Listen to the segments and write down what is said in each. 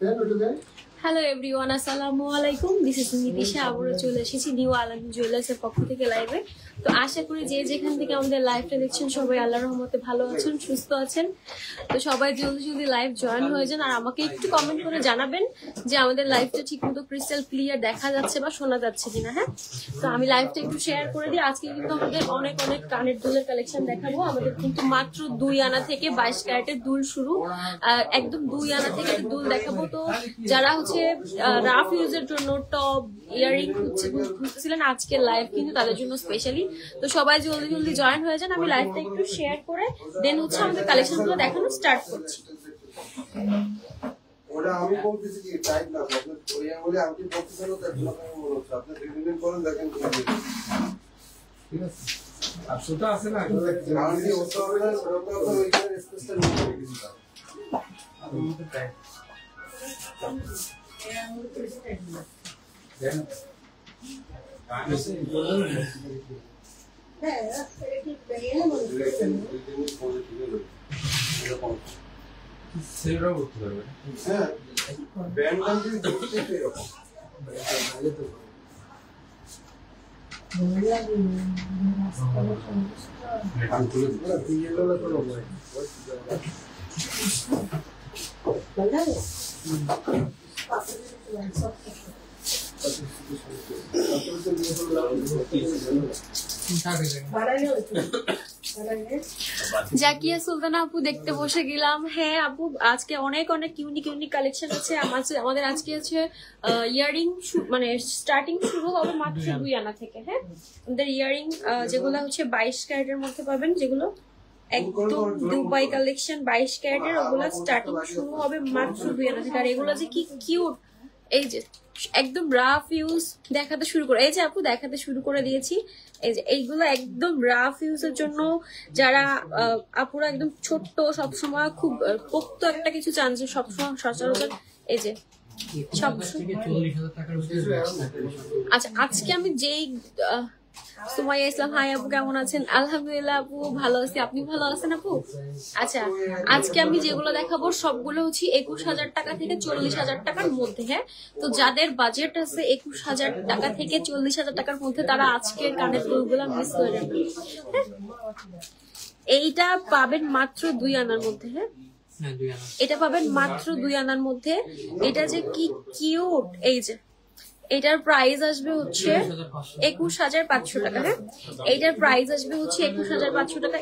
Hello everyone, আসসালামু আলাইকুম। This is Nitisha. আবারও চলে এসেছি নিউ আলামিন জুয়েলার্সের পক্ষ থেকে লাইভে। তো আশা করি যে যেখান থেকে আমাদের লাইভটা দেখছেন সবাই আল্লাহর রহমতে ভালো আছেন, সুস্থ আছেন। তো সবাই জলদি জলদি লাইভ জয়েন হয়ে যান, আর আমাকে একটু কমেন্ট করে জানাবেন যে আমাদের লাইভটা ঠিকমতো ক্রিস্টাল ক্লিয়ার দেখা যাচ্ছে বা শোনা যাচ্ছে কিনা। হ্যাঁ, তো আমি লাইভটা একটু শেয়ার করে দিই। আজকে কিন্তু আমাদের অনেক অনেক কানের দুলের কালেকশন দেখাবো। আমাদের কিন্তু মাত্র 2 আনা থেকে 22 ক্যারেটের দুল শুরু, একদম 2 আনা থেকে দুল দেখাবো। তো যারা রাফ ইউজের জন্য টপ ইয়ারিং খুঁজতেছিলেন, আজকের লাইভ কিন্তু তাদের জন্য স্পেশালি। তো সবাই জলদি জলদি জয়েন হয়ে যান। আমি লাইভটা একটু শেয়ার করে দেন আমাদের কালেকশন গুলো দেখানো স্টার্ট করছি। ওটা আমি বলতেছি কি টাইপ না আপনি ওইয়া বলে আমি বলতেছি না তার জন্য আমি বলছি আপনি রিভিউ করেন দেখেন ঠিক আছে। আর সেটা আছে না আমি ওটা হবে না, ওটা তো ওইখানে স্পেশাল নিয়ে রেখেছি আমি তো টাইপ সেরাও করতে পারবে। হ্যাঁ, ব্যান্ড নাম দিয়ে দেখতে এরকম জাকিয়া সুলতানা আপু দেখতে বসে গেলাম। হ্যাঁ আপু, আজকে অনেক অনেক ইউনিক কালেকশন আছে আমাদের। আজকে আছে ইয়ারিং, মানে স্টার্টিং শুরু হবে মাত্র 2 আনা থেকে। হ্যাঁ, আমাদের ইয়ারিং যেগুলো 22 ক্যারেটের মধ্যে পাবেন, যেগুলো একদম দুবাই কালেকশন 22 ক্যারেটের, ওগুলো স্টার্টিং শুরু হবে মাত্র 2 আনা থেকে। আর এগুলো যে কি কিউট, এই যে একদম রাফ ইউজ দেখাতে শুরু করে, এই যে আপু দেখাতে শুরু করে দিয়েছি। এই যে এইগুলো একদম রাফ ইউজের জন্য, যারা আপুরা একদম ছোট্ট, সবসময় খুব পোক্ত একটা কিছু চান, যে সবসময় সচরাচর এই যে আচ্ছা, আজকে আমি যেই সুমাইয়া ইসলাম, হাই আপু কেমন আছেন? আলহামদুলিল্লাহ আপু ভালো আছি, আপনি ভালো আছেন আপু? আচ্ছা, আজকে আমি যেগুলো দেখাবো সবগুলো হচ্ছে 21,000 টাকা থেকে 40,000 টাকার মধ্যে। হ্যাঁ, তো যাদের বাজেট আছে 21,000 টাকা থেকে 40,000 টাকার মধ্যে, তারা আজকের কানের দুলগুলো মিস করে যাবে। হ্যাঁ, এইটা পাবেন মাত্র 2 আনার মধ্যে। হ্যাঁ, এটা পাবেন মাত্র 2 আনার মধ্যে। এটা যে কি কিউট, এই যে এটার প্রাইস আসবে হচ্ছে 21,500 টাকা। হ্যাঁ, এইটার প্রাইস আসবে হচ্ছে 21,500 টাকা।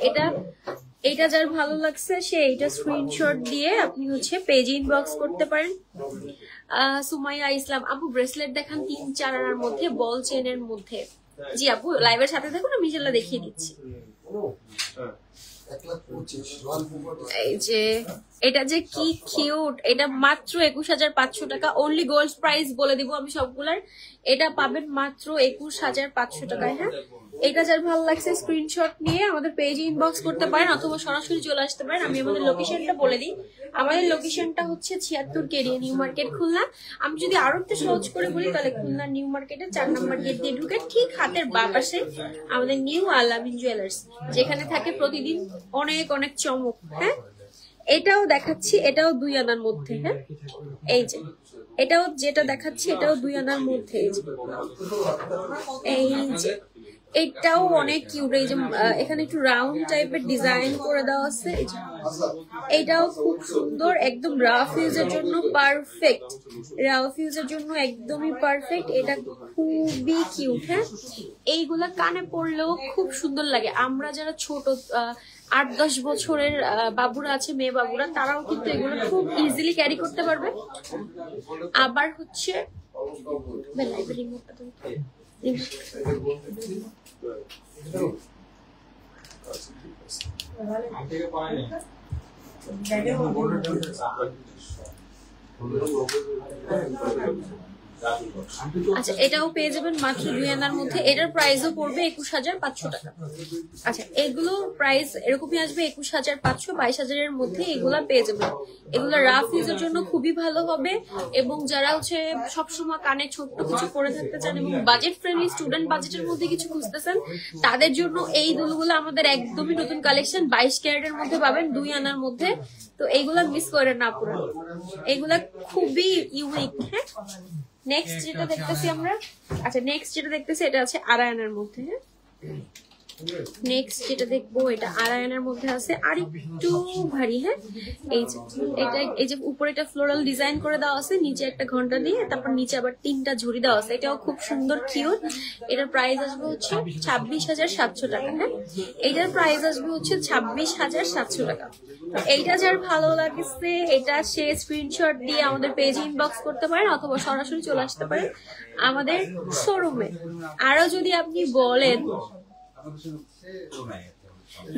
এটা যার ভালো লাগছে সে এইটা স্ক্রিনশট দিয়ে আপনি পেজে ইনবক্স করতে পারেন। সুমাইয়া ইসলাম আপু ব্রেসলেট দেখান 3-4 আনার মধ্যে, বল চেনের মধ্যে। জি আপু, লাইভের সাথে থাকুন, আমি ইনশাআল্লাহ দেখিয়ে দিচ্ছি। এই যে এটা যে কি কিউট, এটা মাত্র 21,500 টাকা। অনলি গোল্ড প্রাইস বলে দিব আমি সবগুলার। এটা পাবেন মাত্র 21,500 টাকায়। হ্যাঁ, এটা যার ভালো লাগছে স্ক্রিনশট নিয়ে আমাদের পেজে ইনবক্স করতে পারেন, অথবা সরাসরি চলে আসতে পারেন। আমি আমাদের লোকেশনটা বলে দিই। আমাদের লোকেশনটা হচ্ছে 76 কেরিয়া, নিউ মার্কেট, খুলনা। আমি যদি আরো একটু সহজ করে বলি তাহলে খুলনা নিউ মার্কেটের 4 নম্বর গেট দিয়ে ঢুকে ঠিক হাতের বাঁ পাশে আমাদের নিউ আলামিন জুয়েলার্স, যেখানে থাকে প্রতিদিন অনেক অনেক চমক। হ্যাঁ, এটাও দেখাচ্ছি, এটাও 2 আনার মধ্যে। হ্যাঁ, এই যে এটাও যেটা দেখাচ্ছি এটাও 2 আনার মধ্যে। এই যে এটাও অনেক কিউট। এই যে এখানে একটু রাউন্ড টাইপের ডিজাইন করে দেওয়া আছে। এটাও খুব সুন্দর, একদম রাফ ইউজের জন্য পারফেক্ট, রাফ ইউজের জন্য একদমই পারফেক্ট। এটা খুবই কিউট। হ্যাঁ, এইগুলা কানে পড়লেও খুব সুন্দর লাগে। আমরা যারা ছোট 8-10 বছরের বাবুরা আছে, মেয়ে বাবুরা, তারাও কিন্তু এগুলো খুব ইজিলি ক্যারি করতে পারবে। আবার আচ্ছা এটাও পেয়ে যাবেন মাত্র 2 আনার মধ্যে। এটার প্রাইসও পড়বে 21,500 টাকা। আচ্ছা এগুলো প্রাইস এরকমই আসবে 21,500, 22,000 এর মধ্যে এগুলা পেয়ে যাবেন। এগুলো রাফ ইউজের জন্য খুবই ভালো হবে, এবং যারা হচ্ছে সবসময় কানে ছোট্ট কিছু পরে থাকতে চান এবং বাজেট ফ্রেন্ডলি স্টুডেন্ট বাজেটের মধ্যে কিছু খুঁজতেছেন, তাদের জন্য এই দুলগুলো আমাদের একদমই নতুন কালেকশন। 22 ক্যারেটের মধ্যে পাবেন, 2 আনার মধ্যে। তো এইগুলা মিস করেন না পুরো, এইগুলা খুবই ইউনিক। হ্যাঁ নেক্সট যেটা দেখতেছি আমরা, আচ্ছা নেক্সট যেটা দেখতেছি এটা আছে 2.5 আনার মধ্যে। হ্যাঁ নেক্সট যেটা দেখবো এটা 2.5 আনার মধ্যে আছে, আর একটু ভারী। হ্যাঁ এই যে এটা, এই যে উপরে এটা ফ্লোরাল ডিজাইন করে দেওয়া আছে, নিচে একটা ঘন্টা দিয়ে, তারপর নিচে আবার 3টা ঝুড়ি দেওয়া আছে। এটাও খুব সুন্দর কিউট। এটার প্রাইস আসবে হচ্ছে 26,700 টাকা। হ্যাঁ এটার প্রাইস আসবে হচ্ছে 26,700 টাকা। এইটা যার ভালো লাগছে এটা সে স্ক্রিনশট দিয়ে আমাদের পেজে ইনবক্স করতে পারেন, অথবা সরাসরি চলে আসতে পারেন আমাদের শোরুমে। আরো যদি আপনি বলেন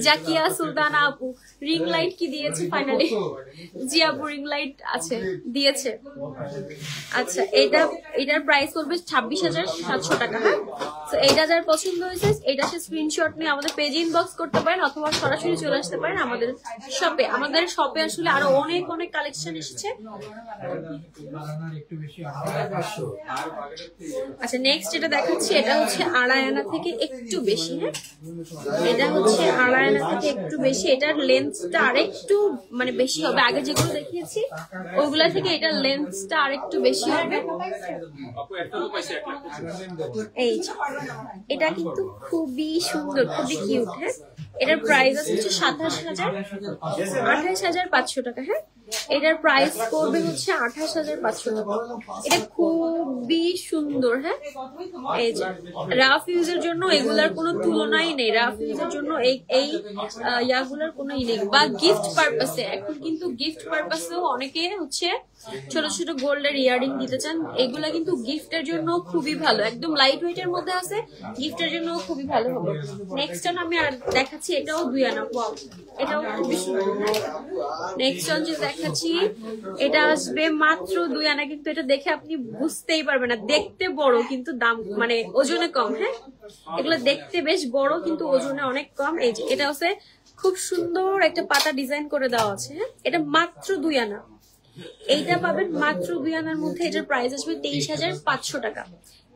জাকিয়া সুলতানা আপু রিং লাইট কি দিয়েছে ফাইনালি? জি আপু রিং লাইট আছে, দিয়েছে। আচ্ছা এটার প্রাইস করবে 26,700 টাকা। হ্যাঁ তো এইটা যার পছন্দ হয়েছে এটা সে স্ক্রিনশট নিয়ে আমাদের পেজে ইনবক্স করতে পারেন, অথবা সরাসরি চলে আসতে পারেন আমাদের শপে। আমাদের শপে আসলে আরো অনেক অনেক কালেকশন এসেছে। আচ্ছা নেক্সট যেটা দেখাচ্ছি এটা হচ্ছে 2.5 আনা থেকে একটু বেশি। হ্যাঁ এটা হচ্ছে 2.5 আনা থেকে একটু বেশি। এটার লেন্থটা আরেকটু মানে বেশি হবে, আগে যেগুলো দেখিয়েছি ওগুলা থেকে এটার লেন্থটা আরেকটু বেশি হবে। এই এটা কিন্তু খুবই সুন্দর, খুবই কিউট। হ্যাঁ এটার প্রাইস আছে হচ্ছে 28,500 টাকা। হ্যাঁ এটার প্রাইস করবে হচ্ছে 28,500 টাকা। এটা খুবই সুন্দর। হ্যাঁ এই যে রাফ ইউজের জন্য এগুলার কোনো তুলনাই নেই, রাফ ইউজের জন্য এই ইয়াগুলার কোনো ই নেই। বা গিফট পারপাসে, এখন কিন্তু গিফট পারপাসেও অনেকে হচ্ছে ছোট ছোট গোল্ডের ইয়ারিং দিতে চান, এগুলা কিন্তু গিফটের জন্য খুবই ভালো, একদম লাইট ওয়েট এর মধ্যে আছে, গিফটের জন্য খুবই ভালো হবে। নেক্সট আমি আর দেখাচ্ছি, এটাও 2 আনা। ওয়াও এটাও খুবই সুন্দর। নেক্সট যে দেখাচ্ছি এটা আসবে মাত্র 2 আনা, কিন্তু এটা দেখে আপনি বুঝতেই পারবেন না, দেখতে বড় কিন্তু দাম মানে ওজনে কম। হ্যাঁ এগুলো দেখতে বেশ বড় কিন্তু ওজনে অনেক কম। এই যে এটা হচ্ছে খুব সুন্দর একটা পাতা ডিজাইন করে দেওয়া আছে। হ্যাঁ এটা মাত্র 2 আনা, এইটা পাবেন মাত্র 2 আনার মধ্যে। এটার প্রাইস আসবে 23,500 টাকা।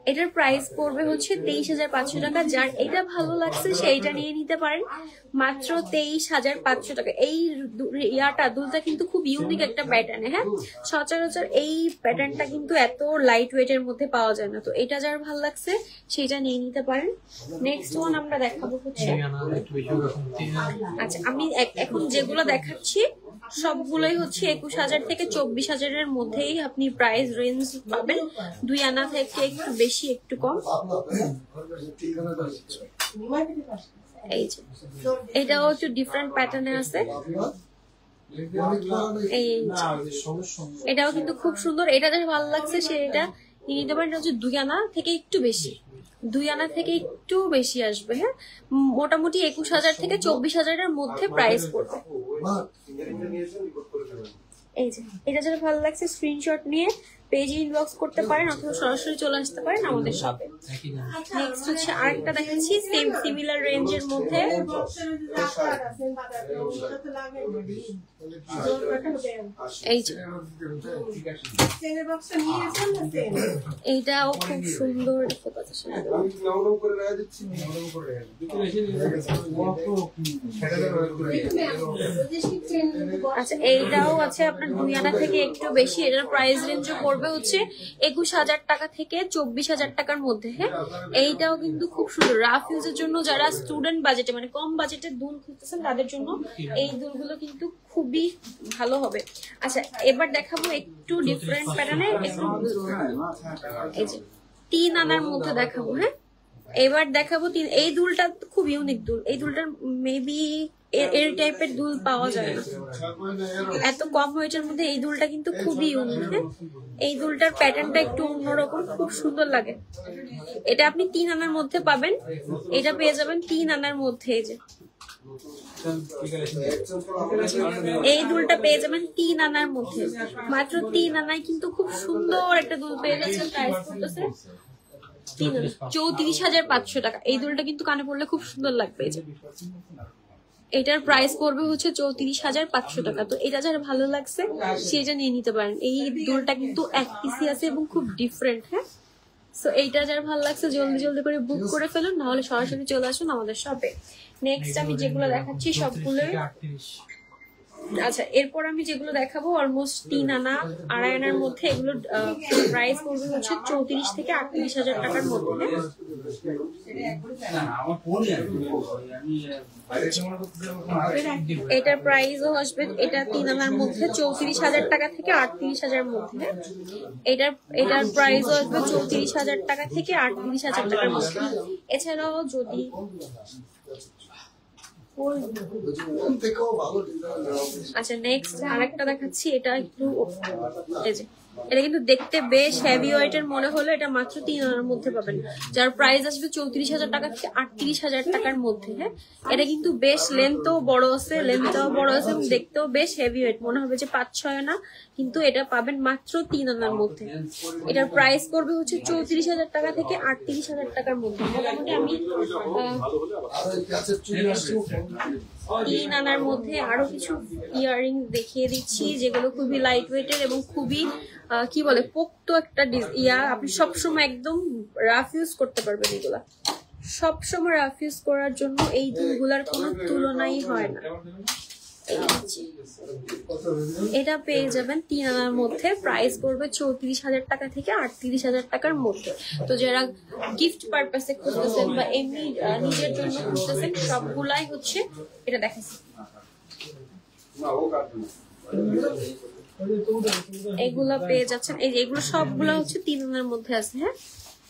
এটার প্রাইস পড়বে হচ্ছে 23,500 টাকা। যার এটা ভালো লাগছে সেইটা নিয়ে নিতে পারেন মাত্র 23,500 টাকা। এই দুলটা কিন্তু খুব ইউনিক একটা প্যাটার্নে। হ্যাঁ সচরাচর এই প্যাটার্নটা কিন্তু এত লাইট ওয়েট এর মধ্যে পাওয়া যায় না, তো এটা যার ভালো লাগছে সেইটা নিয়ে নিতে পারেন। নেক্সট ওয়ান আমরা দেখাবো হচ্ছে, আচ্ছা আমি এখন যেগুলো দেখাচ্ছি সবগুলোই হচ্ছে 21,000 থেকে 24,000 এর মধ্যেই আপনি প্রাইস রেঞ্জ পাবেন। 2 আনা থেকে একটু বেশি একটু কম। এই যে এটাও একটু ডিফারেন্ট প্যাটার্নে আছে। এই এটাও কিন্তু খুব সুন্দর, এটা যার ভালো লাগছে সে এটা নিয়ে নিতে পারেন। এটা হচ্ছে 2 আনা থেকে একটু বেশি, 2 আনা থেকে একটু বেশি আসবে। হ্যাঁ মোটামুটি 21,000 থেকে 24,000 এর মধ্যে প্রাইস পড়বে। এই যে এটা যারা ভালো লাগছে স্ক্রিনশট নিয়ে পেজে ইনবক্স করতে পারেন, অথবা সরাসরি চলে আসতে পারেন আমাদের শপে। নেক্সট হচ্ছে আরেকটা দেখাচ্ছি সেম সিমিলার রেঞ্জের মধ্যে। এই যে এইটাও খুব সুন্দর। আচ্ছা এইটাও আছে আপনার 2 আনা থেকে একটু বেশি। এটার প্রাইস রেঞ্জ পড়বে হচ্ছে 21,000 টাকা থেকে 24,000 টাকার মধ্যে। হ্যাঁ এইটাও কিন্তু খুব সুন্দর রাফ ইউজের জন্য, যারা স্টুডেন্ট বাজেটে মানে কম বাজেটের দুল খুঁজতেছেন তাদের জন্য এই দুলগুলো কিন্তু খুবই ভালো হবে। আচ্ছা এবার দেখাবো একটু ডিফারেন্ট প্যাটার্নে, এই যে 3 আনার মধ্যে দেখাবো। হ্যাঁ এবার দেখাবো এই দুলটা খুব ইউনিক দুল। এই দুলটার মেবি এই টাইপের দুল পাওয়া যায় না, এত কম ওয়েটের মধ্যে এই দুলটা কিন্তু খুবই ইউনিক। হ্যাঁ এই দুলটার প্যাটার্নটা একটু অন্যরকম, খুব সুন্দর লাগে। এটা আপনি 3 আনার মধ্যে পাবেন, এটা পেয়ে যাবেন 3 আনার মধ্যে। এই যে এই দুলটা পেয়ে যাবেন 3 আনার মধ্যে, মাত্র 3 আনায় কিন্তু খুব সুন্দর একটা দুল পেয়ে যাচ্ছেন। প্রাইস করতেছে 34,500 টাকা। এই দুলটা কিন্তু কানে পড়লে খুব সুন্দর লাগবে। এটার প্রাইস পড়বে হচ্ছে 34,500 টাকা। তো এটা যার ভালো লাগছে সেটা নিয়ে নিতে পারেন। এই দুলটা কিন্তু এক পিসি আছে এবং খুব ডিফারেন্ট। হ্যাঁ, সো এইটা যার ভালো লাগছে জলদি জলদি করে বুক করে ফেলুন, নাহলে সরাসরি চলে আসুন আমাদের শপে। নেক্সট আমি যেগুলো দেখাচ্ছি সবগুলো, আচ্ছা এরপর আমি যেগুলো দেখাবো অলমোস্ট 3 আনা 2.5 আনার মধ্যে, এগুলো প্রাইস পড়বে হচ্ছে 34 থেকে 38,000 টাকার মধ্যে। এটার প্রাইসও আসবে, এটা 3 আনার মধ্যে 34,000 টাকা থেকে 38,000 মধ্যে। এটার প্রাইসও আসবে 34,000 টাকা থেকে 38,000 টাকার মধ্যে। এছাড়াও যদি আচ্ছা নেক্সট আরেকটা দেখাচ্ছি, এটা একটু এটা কিন্তু দেখতে বেশ হেভি ওয়েটের মনে হলো, এটা মাত্র 3 আনার মধ্যে পাবেন, যার প্রাইস আসবে 34,000 টাকা থেকে 38,000 টাকার মধ্যে। হ্যাঁ, এটা কিন্তু বেশ লেন্থও বড় আছে এবং দেখতেও বেশ হেভি ওয়েট, মনে হবে যে 5-6 আনা, কিন্তু এটা পাবেন মাত্র 3 আনার মধ্যে। এটার প্রাইস করবে হচ্ছে 34,000 টাকা থেকে 38,000 টাকার মধ্যে। মোটামুটি আমি 3 আনার মধ্যে আরো কিছু ইয়াররিং দেখিয়ে দিচ্ছি, যেগুলো খুবই লাইট ওয়েটের এবং খুবই কি বলে পোক্ত একটা আপনি সবসময় একদম রাফ ইউজ করতে পারবেন। এগুলা সবসময় রাফ ইউজ করার জন্য এই দুলগুলার কোনো তুলনাই হয় না। এটা পেয়ে যাবেন 3 আনার মধ্যে, প্রাইস পড়বে 34,000 টাকা থেকে 38,000 টাকার মধ্যে। তো যারা গিফট পারপাসে খুঁজতেছেন বা এমনি নিজের জন্য খুঁজতেছেন, সবগুলাই হচ্ছে এটা দেখাচ্ছি। এগুলা পেয়ে যাচ্ছেন, এই যে এগুলো সবগুলো হচ্ছে 3 আনার মধ্যে আছে। হ্যাঁ,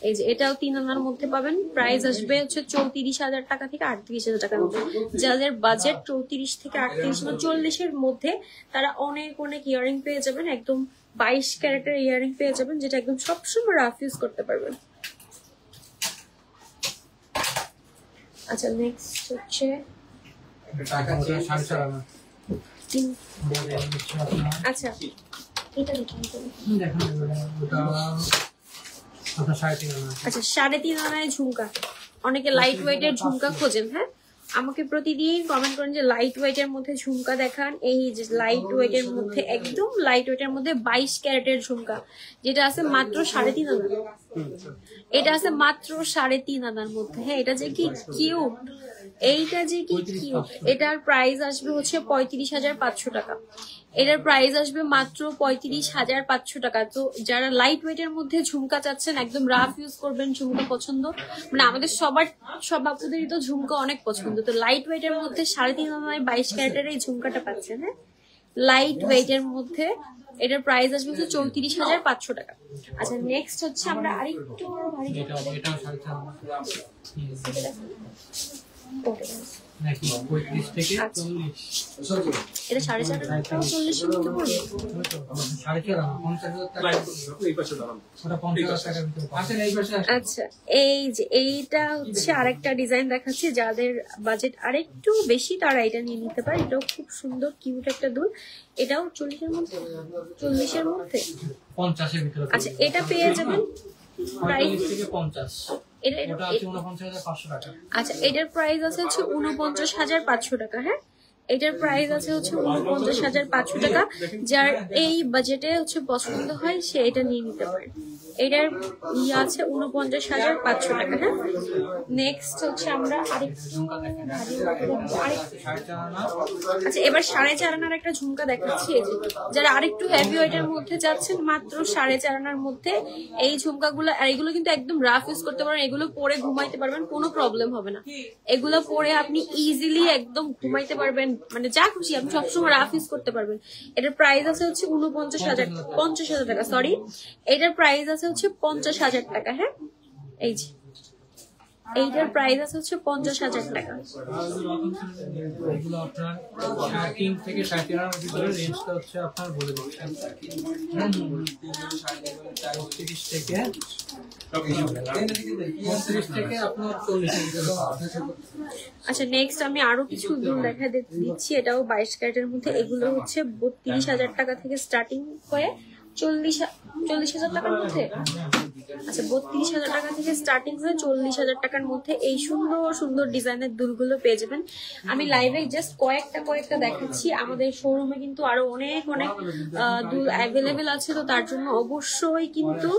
এই যে এটাও 3 আনার মধ্যে পাবেন, প্রাইস আসবে হচ্ছে 34,000 টাকা থেকে 38,000 টাকার মধ্যে। যাদের বাজেট 34 থেকে 38 বা 40 এর মধ্যে, তারা অনেক অনেক ইয়ারিং পেয়ে যাবেন, একদম 22 ক্যারেটের ইয়ারিং পেয়ে যাবেন, যেটা একদম সবসময় রাফ ইউজ করতে পারবেন। আচ্ছা নেক্সট হচ্ছে আচ্ছা এটা আচ্ছা 3.5 আনায় ঝুমকা। অনেকে লাইট ওয়েটের ঝুমকা খোঁজেন। হ্যাঁ, আমাকে প্রতিদিন কমেন্ট করেন যে লাইট ওয়েটের মধ্যে ঝুমকা দেখান। এই যে লাইট ওয়েটের মধ্যে, একদম লাইট ওয়েটের মধ্যে 22 ক্যারেটের ঝুমকা, যেটা আছে মাত্র 3.5 আনা। এটা আছে মাত্র 3.5 আনার মধ্যে। হ্যাঁ, এটা যে কি কিউট, এইটা যে কি কিউট। এটার প্রাইস আসবে হচ্ছে 35,500 টাকা। এটার প্রাইস আসবে মাত্র 35,500 টাকা। তো যারা লাইট ওয়েটের মধ্যে ঝুমকা চাচ্ছেন, একদম রাফ ইউজ করবেন, ঝুমকা পছন্দ, মানে আমাদের সব আপুদেরই তো ঝুমকা অনেক পছন্দ। তো লাইট ওয়েটের মধ্যে 3.5 আনায় 22 ক্যারেটের এই ঝুমকাটা পাচ্ছেন। হ্যাঁ, লাইট ওয়েটের মধ্যে এটার প্রাইস আসবে হচ্ছে 34,500 টাকা। আচ্ছা নেক্সট হচ্ছে আমরা আরেকটু ভারী এটা 4.5 আচ্ছা এই যে এইটা হচ্ছে আরেকটা ডিজাইন দেখাচ্ছি, যাদের বাজেট আরেকটু বেশি তারা এটা নিয়ে নিতে পারে। এটাও খুব সুন্দর কিউট একটা দুল, এটাও 40-এর মধ্যে 50-এর ভিতরে। আচ্ছা এটা পেয়ে যাবেন প্রাইস থেকে 50। আচ্ছা এটার প্রাইস আছে হচ্ছে 49,500 টাকা। হ্যাঁ, এটার প্রাইস আছে হচ্ছে 49,500 টাকা। যার এই বাজেটে হচ্ছে পছন্দ হয় সে এটা নিয়ে নিতে পারে। এটার আছে 49,500 টাকা। হ্যাঁ, নেক্সট হচ্ছে আমরা আচ্ছা এবার 4.5 আনার একটা ঝুমকা দেখাচ্ছি। যারা আরেকটু হেভি ওয়েটের মধ্যে যাচ্ছেন, মাত্র 4.5 আনার মধ্যে এই ঝুমকাগুলো, আর এগুলো কিন্তু একদম রাফ ইউজ করতে পারেন, এগুলো পরে ঘুমাইতে পারবেন, কোনো প্রবলেম হবে না। এগুলো পরে আপনি ইজিলি একদম ঘুমাইতে পারবেন, মানে যা খুশি আপনি সবসময় রাফ ইউজ করতে পারবেন। এটার প্রাইস আছে হচ্ছে 50,000 টাকা। সরি, এটার প্রাইস আছে হচ্ছে 50,000 টাকা। হ্যাঁ, এই যে এইটার প্রাইস আছে হচ্ছে 50,000 টাকা। এগুলো আপনার 3 থেকে 3.5 এর ভিতরে রেঞ্জটা হচ্ছে আপনার বলে দিচ্ছেন 30 থেকে 35 থেকে আপনার 40। আচ্ছা নেক্সট আমি আরো কিছু দুল দেখা দিচ্ছি, এটাও 22 ক্যারেটের মধ্যে। এগুলো হচ্ছে 32,000 টাকা থেকে স্টার্টিং হয়ে 40,000 টাকার মধ্যে। আচ্ছা 32,000 টাকা থেকে স্টার্টিং হয়ে 40,000 টাকার মধ্যে এই সুন্দর সুন্দর ডিজাইনের দুলগুলো পেয়ে যাবেন। আমি লাইভে জাস্ট কয়েকটা দেখাচ্ছি, আমাদের শোরুমে কিন্তু আরো অনেক দুল অ্যাভেলেবেল আছে। তো তার জন্য অবশ্যই কিন্তু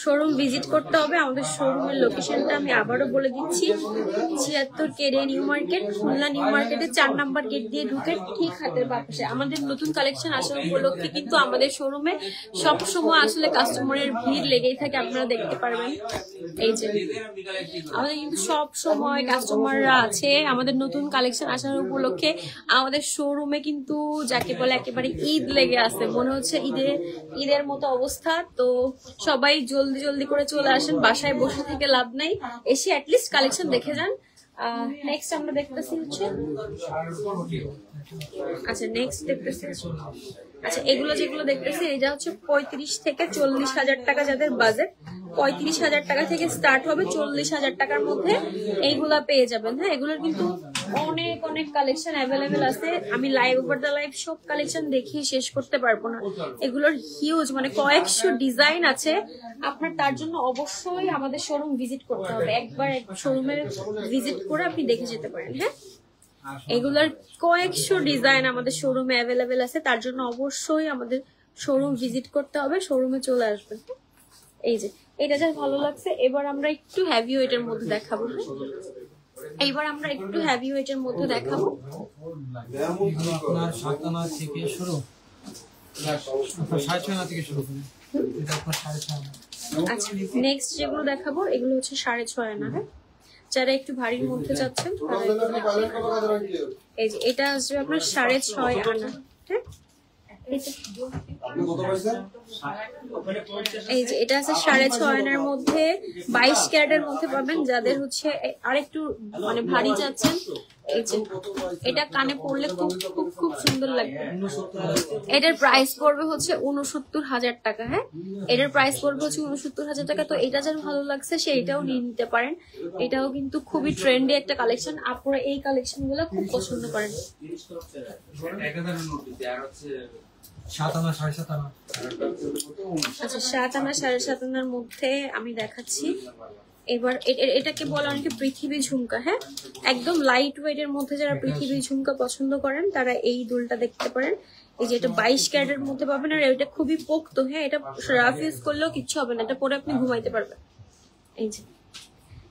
শোরুম ভিজিট করতে হবে। আমাদের শোরুমের লোকেশনটা আমি আবারও বলে দিচ্ছি, 76 Kedia new Market, Khulna New মার্কেটের 4 নাম্বার গেট দিয়ে ঢুকে ঠিক হাতের বাপাশে। আমাদের নতুন কালেকশন আসার উপলক্ষে কিন্তু আমাদের শোরুমে সবসময় আসলে কাস্টমারের ভিড় লেগেই থাকে, আপনারা দেখতে পারবেন। এই যে আমাদের কিন্তু সব সময় কাস্টমাররা আছে। আমাদের নতুন কালেকশন আসার উপলক্ষে আমাদের শোরুমে কিন্তু যাকে বলে একেবারে ঈদ লেগে আছে, মনে হচ্ছে ঈদের মতো অবস্থা। তো সবাই জলদি করে চলে আসেন, বাসায় বসে থেকে লাভ নাই, এসে অ্যাটলিস্ট কালেকশন দেখে যান। নেক্সট আমরা দেখতেছি হচ্ছে, আচ্ছা নেক্সট দেখতেছি, আচ্ছা এগুলো যেগুলো দেখতেছি এটা হচ্ছে 35 থেকে 40,000 টাকা, যাদের বাজেট 35,000 টাকা থেকে স্টার্ট হবে 40,000 টাকার মধ্যে এইগুলা পেয়ে যাবেন। হ্যাঁ, এগুলোর কিন্তু অনেক কালেকশন অ্যাভেলেবেল আছে। আমি লাইভ ওভার দ্য লাইভ সব কালেকশন দেখিয়ে শেষ করতে পারবো না, এগুলোর হিউজ মানে কয়েকশো ডিজাইন আছে। আপনার তার জন্য অবশ্যই আমাদের শোরুম ভিজিট করতে হবে, একবার শোরুমে ভিজিট করে আপনি দেখে যেতে পারেন। হ্যাঁ, এগুলার কয়েকশো ডিজাইন আমাদের শোরুমে অ্যাভেলেবেল আছে, তার জন্য অবশ্যই আমাদের শোরুম ভিজিট করতে হবে, শোরুমে চলে আসবেন। এই যে এটা যা ভালো লাগছে। এবার আমরা একটু হেভি ওয়েটের মধ্যে দেখাবো। এইবার আমরা একটু হেভি ওয়েটের মধ্যে দেখাবো। আপনার 7 আনা থেকে শুরু, 6.5 থেকে শুরু করি, এটা আপনার 6.5 আনা। আচ্ছা নেক্সট যেগুলো দেখাবো এগুলো হচ্ছে 6.5 আনা। হ্যাঁ, যারা একটু ভারীর মধ্যে চাচ্ছেন এই যে এটা আসবে আপনার 6.5 আনা। হ্যাঁ, এই যে এটা আছে 6.5 আনার মধ্যে, 22 ক্যারেটের মধ্যে পাবেন। যাদের হচ্ছে আরেকটু মানে ভারী চাচ্ছেন, এই যে এটা কানে পড়লে খুব সুন্দর লাগবে। এটার প্রাইস পড়বে হচ্ছে 69,000 টাকা। হ্যাঁ, এটার প্রাইস পড়বে হচ্ছে 69,000 টাকা। তো এটা যার ভালো লাগছে সেইটাও নিয়ে নিতে পারেন, এটাও কিন্তু খুবই ট্রেন্ডি একটা কালেকশন। আপনারা এই কালেকশন গুলো খুব পছন্দ করেন। 7 আনা 7.5 আনা। আচ্ছা 7 আনা 7.5 আনার মধ্যে আমি দেখাচ্ছি। এবার এটাকে বলা অনেকে পৃথিবী ঝুমকা। হ্যাঁ, একদম লাইট ওয়েট এর মধ্যে যারা পৃথিবী ঝুমকা পছন্দ করেন তারা এই দুলটা দেখতে পারেন। এই যে এটা 22 ক্যারেটের মধ্যে পাবেন, আর এটা খুবই পোক্ত। হ্যাঁ, এটা রাফ ইউজ করলেও কিচ্ছু হবে না, এটা পরে আপনি ঘুমাইতে পারবেন। এই যে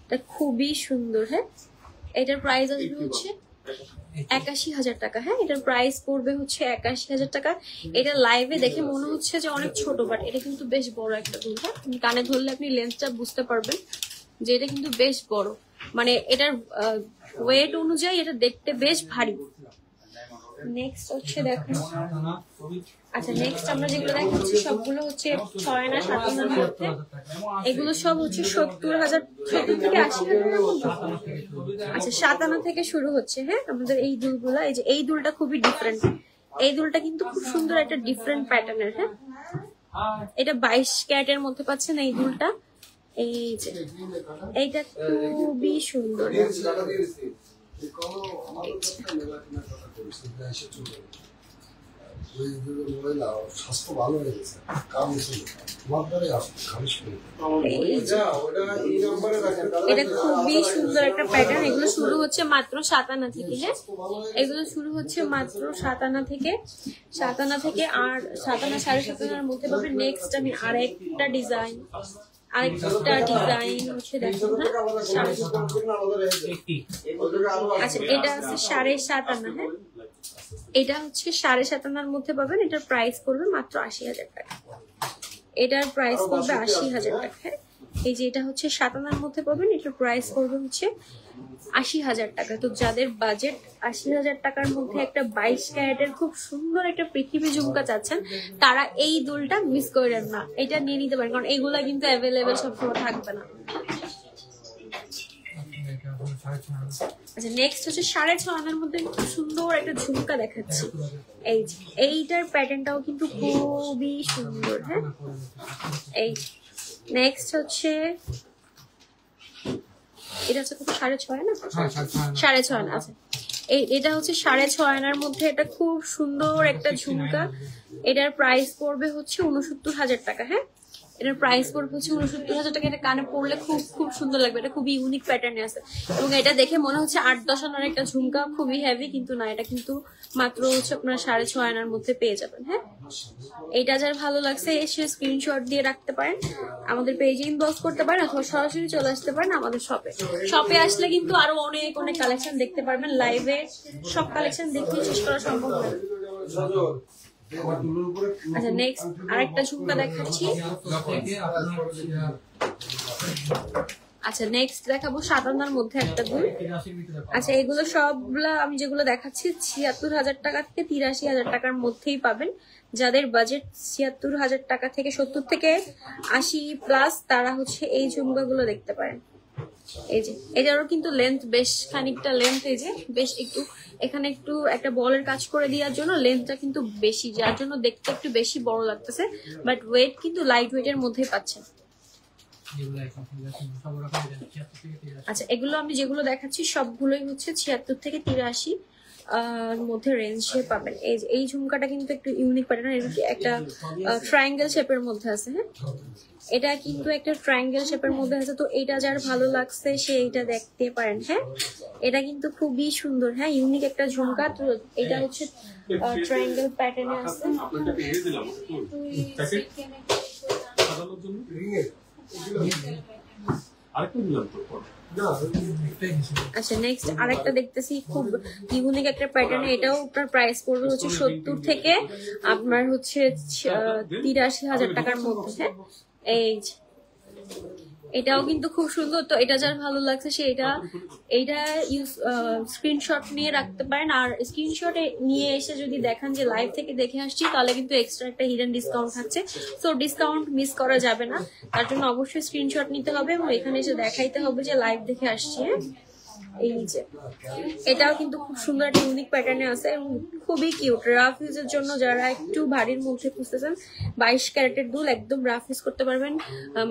এটা খুবই সুন্দর। হ্যাঁ, এটার প্রাইস আসবে হচ্ছে 81,000 টাকা। হ্যাঁ, এটার প্রাইস পড়বে হচ্ছে 81,000 টাকা। এটা লাইভে দেখে মনে হচ্ছে যে অনেক ছোট, বাট এটা কিন্তু বেশ বড় একটা দুল। হ্যাঁ, কানে ধরলে আপনি লেন্সটা বুঝতে পারবেন যে এটা কিন্তু বেশ বড়, মানে এটার ওয়েট অনুযায়ী এটা দেখতে বেশ ভারী। নেক্সট হচ্ছে দেখুন, আচ্ছা নেক্সট আমরা যেগুলো দেখাচ্ছি সবগুলো হচ্ছে 6 আনা 7 আনার মধ্যে। এগুলো সব হচ্ছে 70,000 থেকে 80,000 এর মধ্যে। আচ্ছা 7 আনা থেকে শুরু হচ্ছে। হ্যাঁ, আমাদের এই দুলগুলা, এই যে এই দুলটা খুবই ডিফারেন্ট। এই দুলটা কিন্তু খুব সুন্দর একটা ডিফারেন্ট প্যাটার্নের। হ্যাঁ, এটা 22 ক্যারেটের মধ্যে পাচ্ছেন এই দুলটা। এই যে এইটা খুবই সুন্দর। এটা খুবই সুন্দর একটা প্যাটার্ন। এগুলো শুরু হচ্ছে মাত্র 7 আনা থেকে। হ্যাঁ, এগুলো শুরু হচ্ছে মাত্র 7 আনা থেকে। 7 আনা থেকে আর 7 আনা 7.5 আনার মধ্যে পাবে। নেক্সট আমি আরেকটা ডিজাইন হচ্ছে দেখুন। আচ্ছা এটা আছে 7.5 আনা। হ্যাঁ, এটা হচ্ছে 7.5 আনার মধ্যে পাবেন। এটার প্রাইস পড়বে মাত্র 80,000 টাকা। এটার প্রাইস পড়বে 80,000 টাকা। হ্যাঁ, এই যে এটা হচ্ছে 7 আনার মধ্যে পাবেন, এটার প্রাইস পড়বে হচ্ছে 80,000 টাকা। তো যাদের বাজেট 80,000 টাকার মধ্যে একটা 22 ক্যারেটের খুব সুন্দর একটা পৃথিবী ঝুমকা চাচ্ছেন, তারা এই দুলটা মিস করেন না, এটা নিয়ে নিতে পারেন, কারণ এইগুলা কিন্তু অ্যাভেলেবেল সবসময় থাকবে না। আচ্ছা নেক্সট হচ্ছে 6.5 আনার মধ্যে খুব সুন্দর একটা ঝুমকা দেখাচ্ছি। এই যে এইটার প্যাটার্নটাও কিন্তু খুবই সুন্দর। হ্যাঁ, এই নেক্সট হচ্ছে এটা হচ্ছে কত 6.5 না? হ্যাঁ 6.5 6.5 আনা। আচ্ছা এটা হচ্ছে 6.5 আনার মধ্যে এটা খুব সুন্দর একটা ঝুমকা। এটার প্রাইস পড়বে হচ্ছে 69,000 টাকা। হ্যাঁ, এটার প্রাইস পড়বে হচ্ছে 69,000 টাকা। এটা কানে পড়লে খুব খুব সুন্দর লাগবে। এটা খুবই ইউনিক প্যাটার্নে আছে এবং এটা দেখে মনে হচ্ছে 8-10 আনার একটা ঝুমকা, খুবই হেভি, কিন্তু না, এটা কিন্তু মাত্র হচ্ছে আপনার 6.5 আনার মধ্যে পেয়ে যাবেন। হ্যাঁ, এইটা যার ভালো লাগছে এসে স্ক্রিনশট দিয়ে রাখতে পারেন, আমাদের পেজে ইনবক্স করতে পারেন অথবা সরাসরি চলে আসতে পারেন আমাদের শপে আসলে কিন্তু আরো অনেক অনেক কালেকশন দেখতে পারবেন। লাইভে সব কালেকশন দেখে শেষ করা সম্ভব নয়। আচ্ছা নেক্সট আরেকটা ঝুমকা দেখাচ্ছি। আচ্ছা নেক্সট দেখাবো 7 আনার মধ্যে একটা দুল। আচ্ছা এগুলো সবগুলা আমি যেগুলো দেখাচ্ছি 76,000 টাকা থেকে 83,000 টাকার মধ্যেই পাবেন। যাদের বাজেট 76,000 টাকা থেকে 70 থেকে 80 প্লাস তারা হচ্ছে এই ঝুমকাগুলো দেখতে পারেন। এই যে এটারও কিন্তু লেন্থ বেশ খানিকটা লেন্থ, এই যে বেশ একটু এখানে একটু একটা বলের কাজ করে দেওয়ার জন্য লেন্থটা কিন্তু বেশি, যার জন্য দেখতে একটু বেশি বড় লাগতেছে, বাট ওয়েট কিন্তু লাইট ওয়েটের মধ্যেই পাচ্ছেন। আচ্ছা এগুলো আমি যেগুলো দেখাচ্ছি সবগুলোই হচ্ছে 76 থেকে 83 মধ্যে রেঞ্জে পাবেন। এই ঝুমকাটা কিন্তু একটু ইউনিক প্যাটার্ন, একটা ট্রায়াঙ্গেল শেপের মধ্যে আছে। হ্যাঁ, এটা কিন্তু একটা ট্রায়াঙ্গেল শেপের মধ্যে আছে, তো এটা যার ভালো লাগছে সে এটা দেখতে পারেন। হ্যাঁ, এটা কিন্তু খুবই সুন্দর। হ্যাঁ, ইউনিক একটা ঝুমকা। তো এটা হচ্ছে ট্রায়াঙ্গেল প্যাটার্নে আছে। আচ্ছা নেক্সট আরেকটা দেখতেছি খুব ইউনিক একটা প্যাটার্নে। এটাও আপনার প্রাইস পড়বে হচ্ছে 70 থেকে আপনার হচ্ছে 83,000 টাকার মধ্যে। এই এটাও কিন্তু খুব সুন্দর। তো এটা যার ভালো লাগছে সে এইটা স্ক্রিনশট নিয়ে রাখতে পারেন। আর স্ক্রিনশট নিয়ে এসে যদি দেখান যে লাইভ থেকে দেখে আসছি তাহলে কিন্তু এক্সট্রা একটা হিডেন ডিসকাউন্ট থাকছে। সো ডিসকাউন্ট মিস করা যাবে না, তার জন্য অবশ্যই স্ক্রিনশট নিতে হবে এবং এখানে এসে দেখাইতে হবে যে লাইভ দেখে আসছি। এই যে এটাও কিন্তু খুব সুন্দর একটা ইউনিক প্যাটার্নে আছে এবং খুবই কিউট। রাফ ইউজের জন্য যারা একটু ভারীর মধ্যে খুঁজতেছেন 22 ক্যারেটের দুল, একদম রাফ ইউজ করতে পারবেন।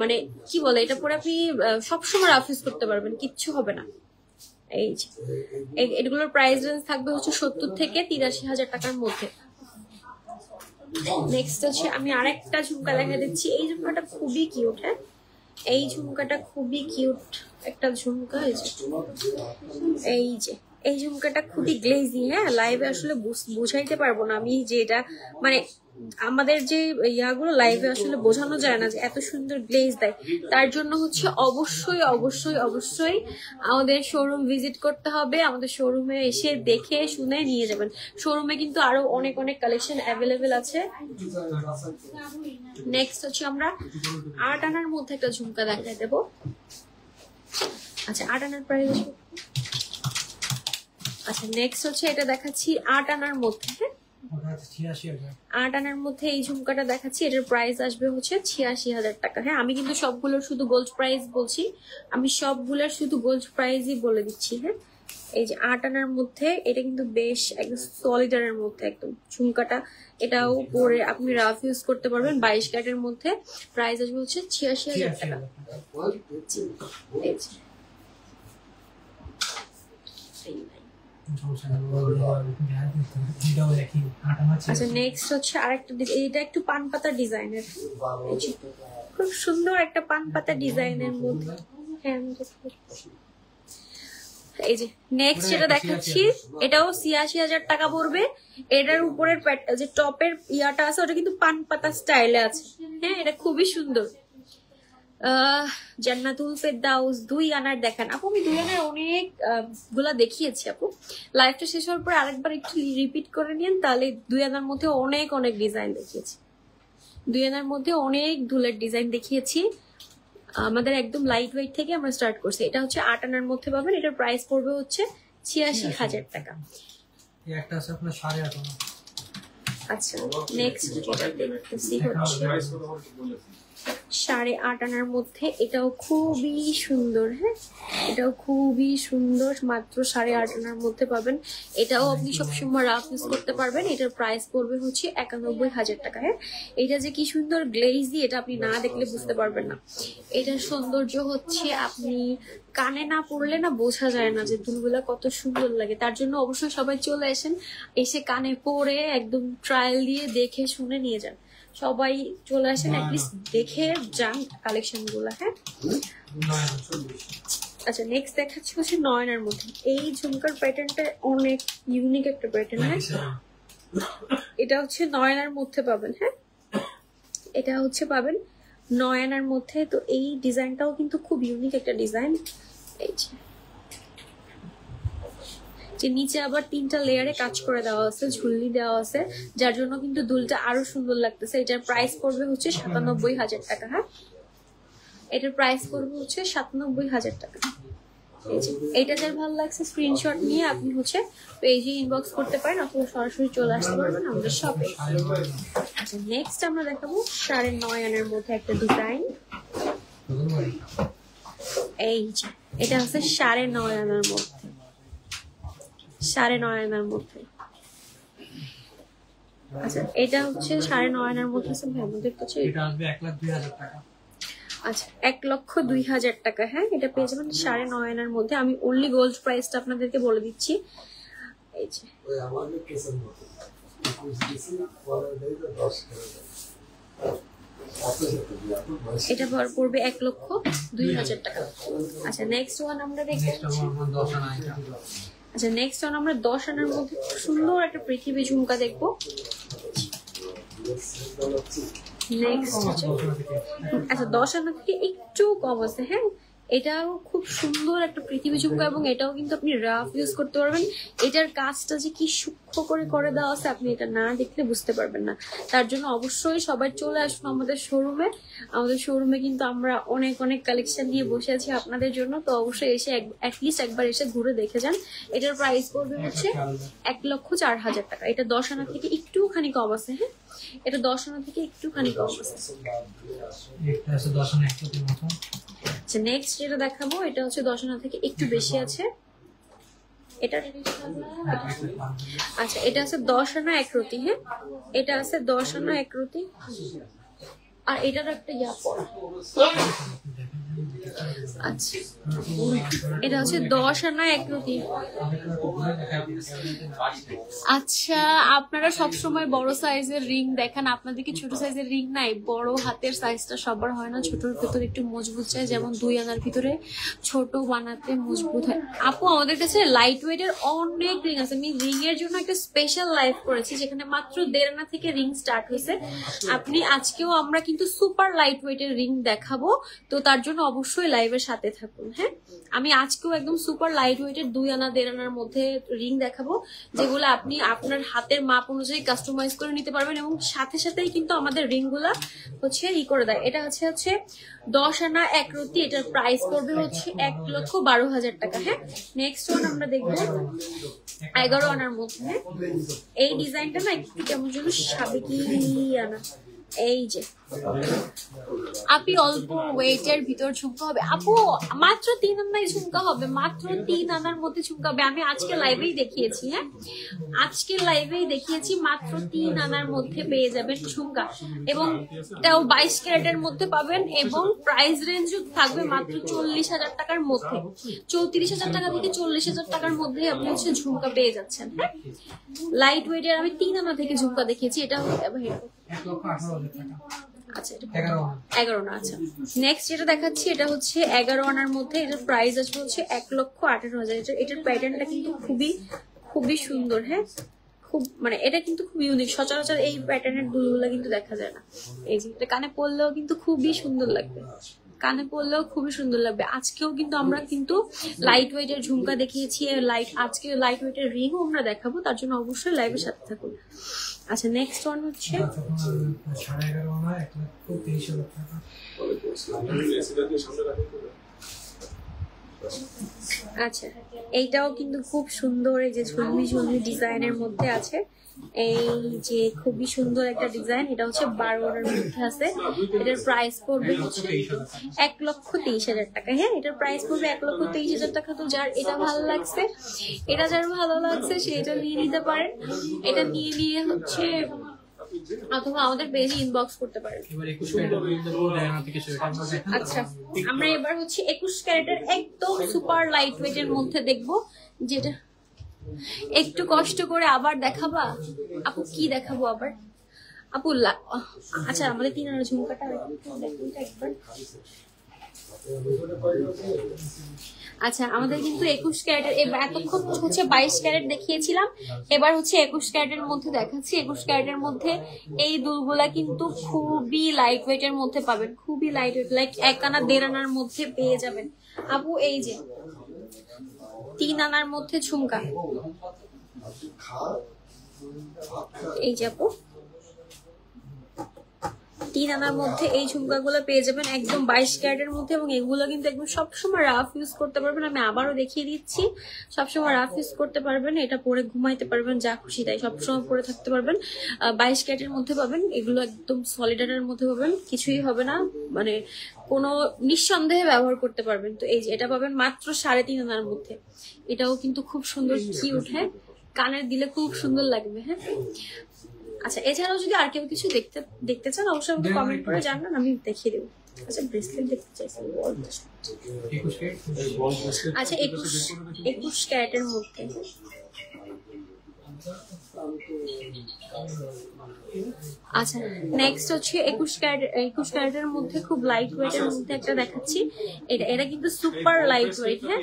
মানে কি বলে, এটা পরে আপনি সবসময় রাফ ইউজ করতে পারবেন, কিচ্ছু হবে না। এই যে এগুলোর প্রাইস রেঞ্জ থাকবে হচ্ছে 70 থেকে 83,000 টাকার মধ্যে। নেক্সট হচ্ছে আমি আরেকটা ঝুমকা দেখা দিচ্ছি। এই ঝুমকাটা খুবই কিউট। হ্যাঁ, এই ঝুমকাটা খুবই কিউট একটা ঝুমকা। এই যে এই ঝুমকাটা খুবই গ্লেজি। হ্যাঁ, লাইভে আসলে বুঝাইতে পারবো না আমি যে এটা মানে আমাদের যে ইয়াগুলো লাইভে আসলে বোঝানো যায় না যে এত সুন্দর গ্লেজ দেয়। তার জন্য হচ্ছে অবশ্যই অবশ্যই অবশ্যই আমাদের শোরুম ভিজিট করতে হবে। আমাদের শোরুমে এসে দেখে শুনে নিয়ে যাবেন। শোরুমে কিন্তু আরো অনেক অনেক কালেকশন অ্যাভেলেবেল আছে। নেক্সট হচ্ছে আমরা 8 আনার মধ্যে একটা ঝুমকা দেখাই দেবো। আচ্ছা 8 আনার প্রাইস, আচ্ছা নেক্সট হচ্ছে এটা দেখাচ্ছি 8 আনার মধ্যে। 8 আনার মধ্যে এই ঝুমকাটা দেখাচ্ছি, এটার প্রাইস আসবে হচ্ছে 86,000 টাকা। হ্যাঁ, আমি কিন্তু সবগুলোর শুধু গোল্ড প্রাইস বলছি, আমি সবগুলোর শুধু গোল্ড প্রাইসই বলে দিচ্ছি। হ্যাঁ, এই যে 8 আনার মধ্যে এটা কিন্তু বেশ একদম সলিডারের মধ্যে একদম ঝুমকাটা। এটাও পরে আপনি রাফ ইউজ করতে পারবেন। 22 ক্যারেটের মধ্যে প্রাইস আসবে হচ্ছে 86,000 টাকা। আচ্ছা নেক্সট হচ্ছে আরেকটা, এটা একটু পান পাতা ডিজাইনের, খুব সুন্দর একটা পান পাতা ডিজাইনের মধ্যে। এই যে নেক্সট যেটা দেখাচ্ছি এটাও 86,000 টাকা পড়বে। এটার উপরের যে টপের ইয়াটা আছে ওটা কিন্তু পান পাতা স্টাইলে আছে। হ্যাঁ, এটা খুবই সুন্দর। জান্নাতুল ফেরদাউস 2 আনার দেখান আপু। আমি 2 আনার অনেক গুলা দেখিয়েছি আপু। লাইভটা শেষ হওয়ার পর আরেকবার একটু রিপিট করে নিন, তাহলে 2 আনার মধ্যে অনেক অনেক ডিজাইন দেখিয়েছি। 2 আনার মধ্যে অনেক দুলের ডিজাইন দেখিয়েছি। আমাদের একদম লাইট ওয়েট থেকে আমরা স্টার্ট করছি। এটা হচ্ছে 8 আনার মধ্যে পাবেন। এটার প্রাইস পড়বে হচ্ছে 86,000 টাকা। একটা আছে আপনার 8.5 আনা। আচ্ছা নেক্সট যেটা দেখতেছি হচ্ছে 8.5 আনার মধ্যে, এটাও খুবই সুন্দর। হ্যাঁ, এটাও খুবই সুন্দর, মাত্র 8.5 আনার মধ্যে পাবেন। এটাও আপনি সবসময় রাফ ইউজ করতে পারবেন। এটার প্রাইস পড়বে হচ্ছে 91,000 টাকা। হ্যাঁ, এটা যে কি সুন্দর গ্লেজি, এটা আপনি না দেখলে বুঝতে পারবেন না। এটার সৌন্দর্য হচ্ছে আপনি কানে না পড়লে না বোঝা যায় না যে দুলগুলা কত সুন্দর লাগে। তার জন্য অবশ্যই সবাই চলে আসেন, এসে কানে পরে একদম ট্রায়াল দিয়ে দেখে শুনে নিয়ে যান। সবাই চলে আসেন, অ্যাটলিস্ট দেখে যান কালেকশন গুলা। হ্যাঁ, আচ্ছা নেক্সট দেখাচ্ছি হচ্ছে 9 আনার মধ্যে। এই ঝুমকার প্যাটার্নটা অনেক ইউনিক একটা প্যাটার্ন। হ্যাঁ, এটা হচ্ছে 9 আনার মধ্যে পাবেন। হ্যাঁ, এটা হচ্ছে পাবেন 9 আনার মধ্যে। তো এই ডিজাইনটাও কিন্তু খুব ইউনিক একটা ডিজাইন। এই যে নিচে আবার 3টা লেয়ারে কাজ করে দেওয়া আছে, ঝুলনি দেওয়া আছে, যার জন্য কিন্তু দুলটা আরো সুন্দর লাগতেছে। এটার প্রাইস পড়বে হচ্ছে 97,000 টাকা। হ্যাঁ, এটার প্রাইস পড়বে হচ্ছে 97,000 টাকা। এইটা যার ভালো লাগছে স্ক্রিনশট নিয়ে আপনি হচ্ছে পেজে ইনবক্স করতে পারেন, অথবা সরাসরি চলে আসতে পারবেন আমাদের শপে। আচ্ছা নেক্সট আমরা দেখাবো 9.5 আনার মধ্যে একটা ডিজাইন। এই যে এটা হচ্ছে 9.5 আনার মধ্যে, 9.5 আনার মধ্যে। আচ্ছা এটা হচ্ছে 9.5 আনার মধ্যে আছে ভাই, আমাদের কাছে এটা আসবে 1,02,000 টাকা। আচ্ছা 1,02,000 টাকা। হ্যাঁ, এটা পেয়ে যাবেন 9.5 আনার মধ্যে। আমি অনলি গোল্ড প্রাইসটা আপনাদেরকে বলে দিচ্ছি। এই যে এটা পড়বে 1,02,000 টাকা। আচ্ছা নেক্সট ওয়ান আমরা দেখব। আচ্ছা নেক্সট ওয়ান আমরা 10 আনার মধ্যে সুন্দর একটা পৃথিবী ঝুমকা দেখবো। নেক্সট আচ্ছা 10 আনা থেকে একটু কম আছে। হ্যাঁ, এটাও খুব সুন্দর একটা পৃথিবী ঝুমকা, এবং এটাও কিন্তু আপনি রাফ ইউজ করতে পারবেন। এটার কাজটা যে কি সূক্ষ্ম করে দেওয়া আছে, আপনি এটা না দেখলে বুঝতে পারবেন না। তার জন্য অবশ্যই সবাই চলে আসুন আমাদের শোরুমে। আমাদের শোরুমে কিন্তু আমরা অনেক কালেকশন নিয়ে বসে আছি আপনাদের জন্য। তো অবশ্যই এসে অ্যাটলিস্ট একবার এসে ঘুরে দেখে যান। এটার প্রাইস পড়বে হচ্ছে 1,04,000 টাকা। এটা 10 আনা থেকে একটুখানি কম আছে। হ্যাঁ, এটা 10 আনা থেকে একটুখানি কম আছে। আচ্ছা নেক্সট যেটা দেখাবো এটা হচ্ছে 10 আনা থেকে একটু বেশি আছে। এটা আচ্ছা এটা আছে 10 আনা 1 রতি। হ্যাঁ, এটা আছে 10 আনা 1 রতি। আর এটার একটা ইয়া পড়া। আচ্ছা এটা হচ্ছে 10 আনা 1 রতি। আচ্ছা আপনারা সবসময় বড় সাইজের রিং দেখান, আপনাদের কি ছোট সাইজের রিং নাই? বড় হাতের সাইজটা সবার হয় না, ছোটর ভিতরে একটু মজবুত চাই, যেমন 2 আনার ভিতরে ছোট বানাতে মজবুত হয়। আপু আমাদের কাছে লাইট ওয়েটের অনেক রিং আছে। আমি রিং এর জন্য একটা স্পেশাল লাইভ করেছি, যেখানে মাত্র 1.5 আনা থেকে রিং স্টার্ট হয়েছে। আপনি আজকেও আমরা কিন্তু সুপার লাইট ওয়েটের রিং দেখাবো, তো তার জন্য অবশ্যই লাইভের সাথে থাকুন। হ্যাঁ, আমি আজকেও একদম সুপার লাইট ওয়েটের 2 আনা 1.5 আনার মধ্যে রিং দেখাবো, যেগুলো আপনি আপনার হাতের মাপ অনুযায়ী কাস্টমাইজ করে নিতে পারবেন, এবং সাথে সাথেই কিন্তু আমাদের রিং গুলা হচ্ছে করে দেয়। এটা হচ্ছে 10 আনা 1 রতি। এটার প্রাইস পড়বে হচ্ছে 1,12,000 টাকা। হ্যাঁ, নেক্সট ওয়ান আমরা দেখবো 11 আনার মধ্যে। এই ডিজাইনটা না একটু কেমন যেন সাবেকি আনা। এই যে আপনি অল্প ওয়েটের ভিতর ঝুমকা হবে। আপু মাত্র 3 আনায় ঝুমকা হবে, মাত্র 3 আনার মধ্যে ঝুমকা হবে। আমি আজকে লাইভেই দেখিয়েছি। হ্যাঁ, আজকে লাইভেই দেখিয়েছি, মাত্র 3 আনার মধ্যে পেয়ে যাবেন ঝুমকা, এবং এটাও 22 ক্যারেটের মধ্যে পাবেন, এবং প্রাইস রেঞ্জ থাকবে মাত্র 40,000 টাকার মধ্যে। 34,000 টাকা থেকে 40,000 টাকার মধ্যে আপনি হচ্ছে ঝুমকা পেয়ে যাচ্ছেন। হ্যাঁ, লাইট ওয়েটের আমি 3 আনা থেকে ঝুমকা দেখিয়েছি। এটা আচ্ছা 11 না। আচ্ছা নেক্সট যেটা দেখাচ্ছি এটা হচ্ছে 11 আনার মধ্যে। এটার প্রাইস আসবে হচ্ছে 1,18,000। এটার প্যাটার্নটা কিন্তু খুবই সুন্দর। হ্যাঁ, খুব মানে এটা কিন্তু খুব ইউনিক, সচরাচর এই প্যাটার্নের দুলগুলো কিন্তু দেখা যায় না। এই যে এটা কানে পরলেও কিন্তু খুবই সুন্দর লাগবে, কানে পরলেও খুবই সুন্দর লাগবে। আজকেও কিন্তু আমরা কিন্তু লাইট ওয়েটের ঝুমকা দেখিয়েছি, আজকে লাইট ওয়েটের রিংও আমরা দেখাবো, তার জন্য অবশ্যই লাইভের সাথে থাকুন। আচ্ছা নেক্সট ওয়ান হচ্ছে 11.5 আনা 1,30,000 টাকা। আচ্ছা, এইটাও কিন্তু খুব সুন্দর, এই যে ঝুলমি ঝুলমি ডিজাইনের মধ্যে আছে। এই যে খুবই সুন্দর একটা ডিজাইন, এটা হচ্ছে 12 মধ্যে আছে। এটার প্রাইস পড়বে হচ্ছে 1,23,000 টাকা। হ্যাঁ, এটার প্রাইস পড়বে 1,23,000 টাকা। তো যার এটা ভালো লাগছে, এটা যার ভালো লাগছে সে এটা নিয়ে নিতে পারেন। এটা নিয়ে হচ্ছে অথবা আমাদের পেজে ইনবক্স করতে পারেন। আচ্ছা, আমরা এবার হচ্ছে 21 ক্যারেটের একদম সুপার লাইট ওয়েটের মধ্যে দেখবো, যেটা একটু কষ্ট করে আবার দেখাবা আপু? কি দেখাবো আবার আপু? আচ্ছা, আমাদের 3 আনা ঝুমকাটা একবার। আচ্ছা, আমাদের কিন্তু 21 ক্যারেটের, এতক্ষণ হচ্ছে 22 ক্যারেট দেখিয়েছিলাম, এবার হচ্ছে 21 ক্যারেটের মধ্যে দেখাচ্ছি। 21 ক্যারেটের মধ্যে এই দুলগুলা কিন্তু খুবই লাইট ওয়েটের মধ্যে পাবেন, খুবই লাইট ওয়েট, লাইক 1 আনা 1.5 আনার মধ্যে পেয়ে যাবেন আপু। এই যে 3 আনার মধ্যে ঝুমকা, এই যে আপু 3 আনার মধ্যে এই ঝুমকাগুলো পেয়ে যাবেন একদম 22 ক্যারেটের মধ্যে। এবং এগুলো কিন্তু একদম সবসময় রাফ ইউজ করতে পারবেন। আমি আবারও দেখিয়ে দিচ্ছি, সবসময় রাফ ইউজ করতে পারবেন, এটা পরে ঘুমাইতে পারবেন, যা খুশি তাই সবসময় পরে থাকতে পারবেন। 22 ক্যারেটের মধ্যে পাবেন, এগুলো একদম সলিডারের মধ্যে পাবেন, কিছুই হবে না, মানে কোনো নিঃসন্দেহে ব্যবহার করতে পারবেন। তো এই যে এটা পাবেন মাত্র 3.5 আনার মধ্যে। এটাও কিন্তু খুব সুন্দর কিউট, হ্যাঁ, কানের দিলে খুব সুন্দর লাগবে। হ্যাঁ, আচ্ছা, এছাড়াও যদি আর কেউ কিছু দেখতে চান অবশ্যই আমাকে কমেন্ট করে জানান, আমি দেখিয়ে দেবো। আচ্ছা, ব্রেসলেট দেখতে চাইছেন? আচ্ছা, 21 ক্যারেটের মধ্যে। আচ্ছা, নেক্সট হচ্ছে 21 ক্যারেটের মধ্যে খুব লাইট ওয়েটের মধ্যে একটা দেখাচ্ছি। এটা কিন্তু সুপার লাইট ওয়েট। হ্যাঁ,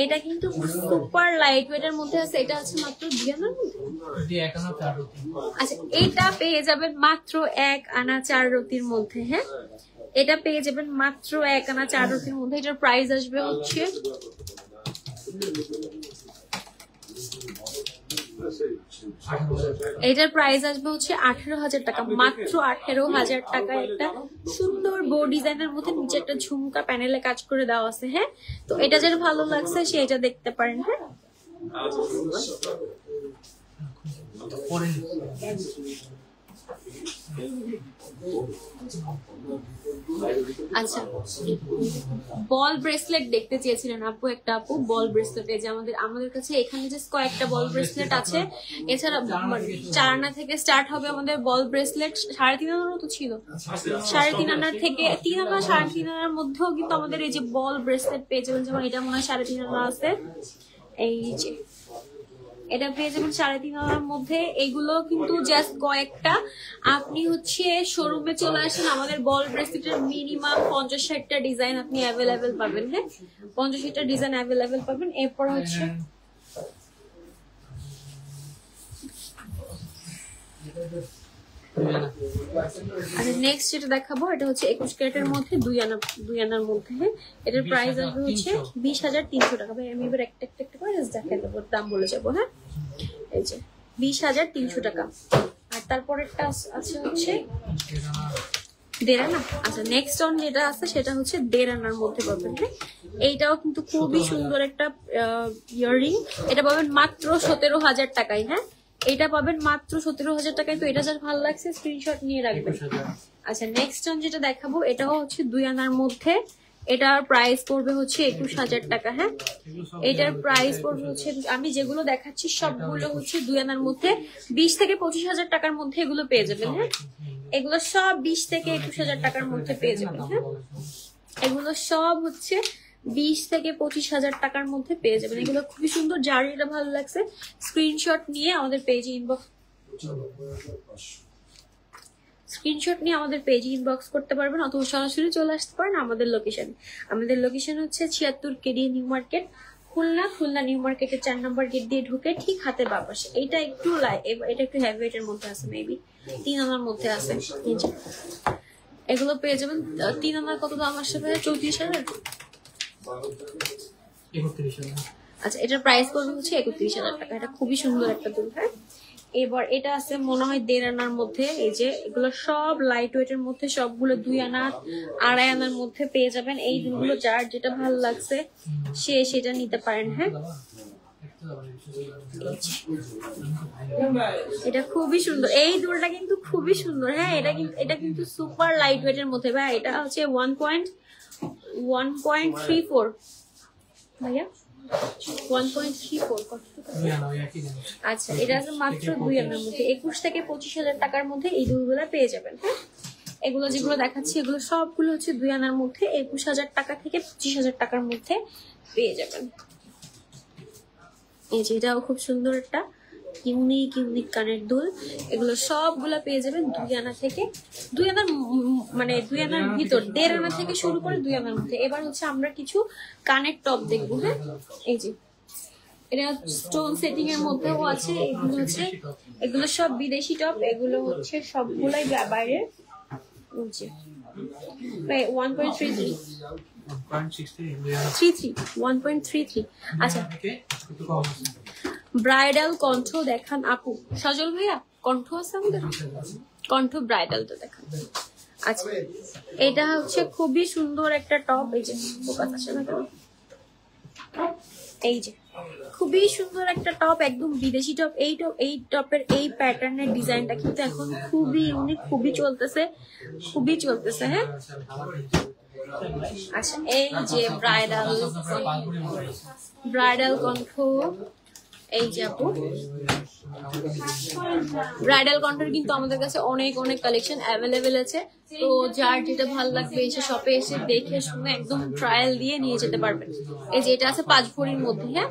এটা কিন্তু সুপার লাইট ওয়েটের মধ্যে আছে। এটা আছে মাত্র 2 আনার মধ্যে। আচ্ছা, এটা পেয়ে যাবেন মাত্র 1 আনা 4 রতির মধ্যে। হ্যাঁ, এটা পেয়ে যাবেন মাত্র 1 আনা 4 রতির মধ্যে। এটার প্রাইস আসবে হচ্ছে এটার প্রাইস আসবে হচ্ছে 18,000 টাকা, মাত্র 18,000 টাকা। একটা সুন্দর বো ডিজাইনের মধ্যে নিচে একটা ঝুমকা প্যানেলে কাজ করে দেওয়া আছে। হ্যাঁ, তো এটা যার ভালো লাগছে সে এটা দেখতে পারেন। হ্যাঁ, আচ্ছা, বল ব্রেসলেট দেখতে চেয়েছিলেন আপু, একটা আপু বল ব্রেসলেট। এই যে আমাদের কাছে এখানে যে কয়েকটা বল ব্রেসলেট আছে। এছাড়া 4 আনা থেকে স্টার্ট হবে আমাদের বল ব্রেসলেট। 3.5 আনারও তো ছিল, 3.5 আনার থেকে 3 আনা 3.5 আনার মধ্যেও কিন্তু আমাদের এই যে বল ব্রেসলেট পেয়ে যাবেন। যেমন এটা মনে হয় 3.5 আনা আছে, এই যে এটা পেয়ে যাবেন 3.5 আনার মধ্যে। এইগুলো কিন্তু জাস্ট কয়েকটা। আপনি হচ্ছে শোরুমে চলে আসেন, আমাদের বল ব্রেসলেটের মিনিমাম 50-60টা ডিজাইন আপনি অ্যাভেলেবেল পাবেন। হ্যাঁ, 50-60টা ডিজাইন অ্যাভেলেবেল পাবেন। এরপর হচ্ছে আচ্ছা, নেক্সট যেটা দেখাবো এটা হচ্ছে 21 ক্যারেটের মধ্যে 2 আনার মধ্যে। হ্যাঁ, এটার প্রাইস আসবে হচ্ছে 20,300 টাকা। ভাই আমি এবার একটা করে দেখাই দেবো, দাম বলে যাবো। হ্যাঁ, এই যে 20,300 টাকা। আর তারপরেরটা আছে হচ্ছে 1.5 আনা। আচ্ছা, নেক্সট অন যেটা আছে সেটা হচ্ছে 1.5 আনার মধ্যে পাবেন। হ্যাঁ, এইটাও কিন্তু খুবই সুন্দর একটা ইয়াররিং। এটা পাবেন মাত্র 17,000 টাকায়। হ্যাঁ, এটা পাবেন মাত্র 17,000 টাকায়। তো এটা যার ভালো লাগছে স্ক্রিনশট নিয়ে রাখবেন। আচ্ছা, নেক্সট অন যেটা দেখাবো এটাও হচ্ছে 2 আনার মধ্যে। এটার প্রাইস পড়বে হচ্ছে 21,000 টাকা। হ্যাঁ, এটার প্রাইস পড়বে হচ্ছে, আমি যেগুলো দেখাচ্ছি সবগুলো হচ্ছে 2 আনার মধ্যে। 20 থেকে 25,000 টাকার মধ্যে এগুলো পেয়ে যাবেন। হ্যাঁ, এগুলো সব 20 থেকে 21,000 টাকার মধ্যে পেয়ে যাবেন। হ্যাঁ, এগুলো সব হচ্ছে 20 থেকে 25,000 টাকার মধ্যে পেয়ে যাবেন। এগুলো খুবই সুন্দর, যার এটা ভালো লাগছে স্ক্রিনশট নিয়ে আমাদের পেজে ইনবক্স করতে পারবেন, অথবা সরাসরি চলে আসতে পারেন আমাদের লোকেশনে। আমাদের লোকেশন হচ্ছে 76 KD New Market, Khulna New মার্কেটের 4 নম্বর গেট দিয়ে ঢুকে ঠিক হাতে বাঁ পাশে। এটা একটু হেভি ওয়েটের মধ্যে আছে, মেবি 3 আনার মধ্যে আছে। এগুলো পেয়ে যাবেন 3 আনার কত দাম আসছে ভাই? 34,000। আচ্ছা, এটার প্রাইস পড়বে হচ্ছে 31,000 টাকা। এটা খুবই সুন্দর একটা দুল। হ্যাঁ, এবার এটা আছে মনে হয় 1.5 আনার মধ্যে। এই যে এগুলো সব লাইট ওয়েটের মধ্যে, সবগুলো 2 আনা 2.5 আনার মধ্যে পেয়ে যাবেন। এই দুলগুলো যার যেটা ভালো লাগছে সে সেটা নিতে পারেন। হ্যাঁ, এটা খুবই সুন্দর, এই দুলটা কিন্তু খুবই সুন্দর। হ্যাঁ, এটা কিন্তু সুপার লাইট ওয়েটের মধ্যে ভাই। এটা হচ্ছে 1.34 ভাইয়া, 1.34 কত টাকা? আচ্ছা, এটা আছে মাত্র 2 আনার মধ্যে। 21 থেকে 25,000 টাকার মধ্যে এই দুলগুলো পেয়ে যাবেন। হ্যাঁ, এগুলো যেগুলো দেখাচ্ছি এগুলো সবগুলো হচ্ছে 2 আনার মধ্যে 21,000 টাকা থেকে 25,000 টাকার মধ্যে পেয়ে যাবেন। এই যে এটাও খুব সুন্দর একটা ইউনিক কানের দুল। এগুলো সবগুলো পেয়ে যাবেন 2 আনা থেকে 2 আনার মানে 2 আনার ভিতর, 1.5 আনা থেকে শুরু করে 2 আনার মধ্যে। এবার হচ্ছে আমরা কিছু কানের টপ দেখবো। হ্যাঁ, এই যে এটা স্টোন সেটিং এর মধ্যেও আছে। এগুলো সব বিদেশি টপ, এগুলো হচ্ছে সবগুলাই বাইরে। 1.33। আচ্ছা, ব্রাইডাল কণ্ঠ দেখান আপু। সজল ভাইয়া কণ্ঠ আছে আমাদের, কণ্ঠ ব্রাইডালটা দেখান। আচ্ছা, এটা হচ্ছে খুবই সুন্দর একটা টপ। এই যে ফোকাস আসে না কেন, এই যে খুবই সুন্দর একটা টপ, একদম বিদেশি টপ। এই টপের এই প্যাটার্নের ডিজাইনটা কিন্তু এখন খুবই ইউনিক, খুবই চলতেছে। হ্যাঁ, আচ্ছা, এই যে ব্রাইডাল কণ্ঠ, এই যে আপু ব্রাইডাল কন্টের কিন্তু আমাদের কাছে অনেক কালেকশন অ্যাভেলেবেল আছে। তো যার যেটা ভালো লাগবে এসে শপে এসে দেখে শুনে একদম ট্রায়াল দিয়ে নিয়ে যেতে পারবেন। এই যে এটা আছে 5 ভরির মধ্যে। হ্যাঁ,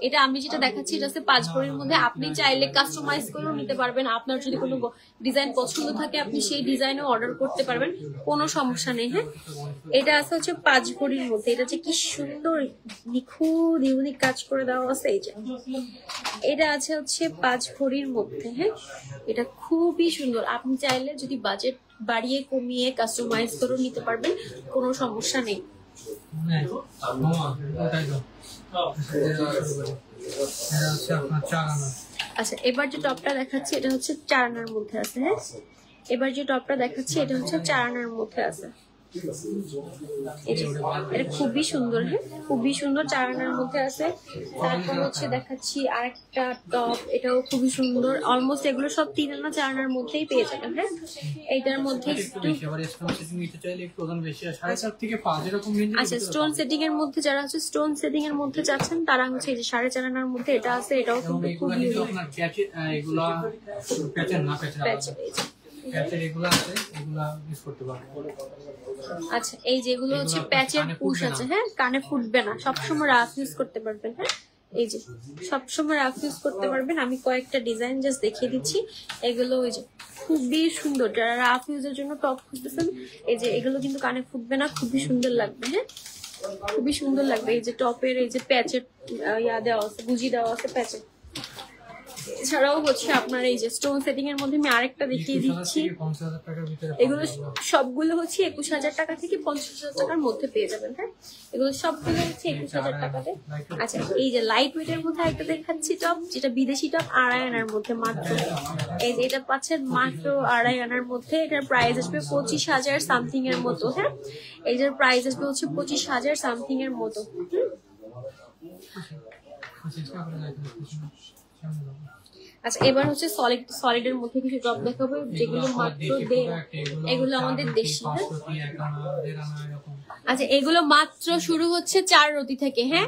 এটা আমি যেটা দেখাচ্ছি এটা আছে 5 ভরির মধ্যে। আপনি চাইলে কাস্টমাইজ করেও নিতে পারবেন। আপনার যদি কোনো ডিজাইন পছন্দ থাকে আপনি সেই ডিজাইনও অর্ডার করতে পারবেন, কোনো সমস্যা নেই। হ্যাঁ, এটা আছে হচ্ছে 5 ভরির মধ্যে। এটা হচ্ছে কি সুন্দর নিখুঁত ইউনিক কাজ করে দেওয়া আছে। এই যে এটা আছে হচ্ছে 5 ভরির মধ্যে। হ্যাঁ, এটা খুবই সুন্দর। আপনি চাইলে যদি বাজেট বাড়িয়ে কমিয়ে কাস্টমাইজ করে নিতে পারবেন, কোনো সমস্যা নেই। আচ্ছা, এবার যে টপটা দেখাচ্ছি এটা হচ্ছে 4 আনার মধ্যে আছে। হ্যাঁ, এবার যে টপটা দেখাচ্ছি এটা হচ্ছে 4 আনার মধ্যে আছে। এটা খুবই সুন্দর। হ্যাঁ, খুবই সুন্দর, 4 আনার মধ্যে আছে। তারপর হচ্ছে দেখাচ্ছি আরেকটা টপ, এটাও খুবই সুন্দর। অলমোস্ট এগুলো সব 3 আনা 4 আনার মধ্যেই পেয়ে যাবেন। হ্যাঁ, এইটার মধ্যে আচ্ছা, স্টোন সেটিং এর মধ্যে যারা হচ্ছে স্টোন সেটিং এর মধ্যে চাচ্ছেন তারা হচ্ছে এই যে 4.5 আনার মধ্যে এটা আছে। এটাও কিন্তু খুবই আচ্ছা, এই যেগুলো হচ্ছে প্যাচের পুশ আছে। হ্যাঁ, কানে ফুটবে না, সবসময় রাফ ইউজ করতে পারবেন। হ্যাঁ, এই যে সবসময় রাফ ইউজ করতে পারবেন। আমি কয়েকটা ডিজাইন জাস্ট দেখিয়ে দিচ্ছি। এগুলো ওই যে খুবই সুন্দর, যারা রাফ ইউজের জন্য টপ খুঁজতেছেন এই যে এগুলো কিন্তু কানে ফুটবে না, খুবই সুন্দর লাগবে। হ্যাঁ, খুবই সুন্দর লাগবে। এই যে টপের এই যে প্যাচের দেওয়া আছে, গুজি দেওয়া আছে প্যাচের। এছাড়াও হচ্ছে আপনার এই যে স্টোন সেটিং এর মধ্যে আমি আরেকটা দেখিয়ে দিচ্ছি। এগুলো সবগুলো হচ্ছে 21,000 টাকা থেকে 50,000 টাকার মধ্যে পেয়ে যাবেন। হ্যাঁ, এগুলো সবগুলো হচ্ছে 21,000 টাকাতে। আচ্ছা, এই যে লাইট ওয়েট এর মধ্যে আরেকটা দেখাচ্ছি টপ, যেটা বিদেশি টপ 2.5 আনার মধ্যে মাত্র। এই যে এটা পাচ্ছেন মাত্র 2.5 আনার মধ্যে। এটার প্রাইস আসবে 25,000 সামথিং এর মতো। হ্যাঁ, এইটার প্রাইস আসবে হচ্ছে 25,000 সামথিং এর মতো। আচ্ছা, এবার হচ্ছে সলিডের মধ্যে কিছু টপ দেখাবো যেগুলো মাত্র এগুলো আমাদের দেশি। আচ্ছা, এগুলো মাত্র শুরু হচ্ছে 4 রতি থেকে। হ্যাঁ,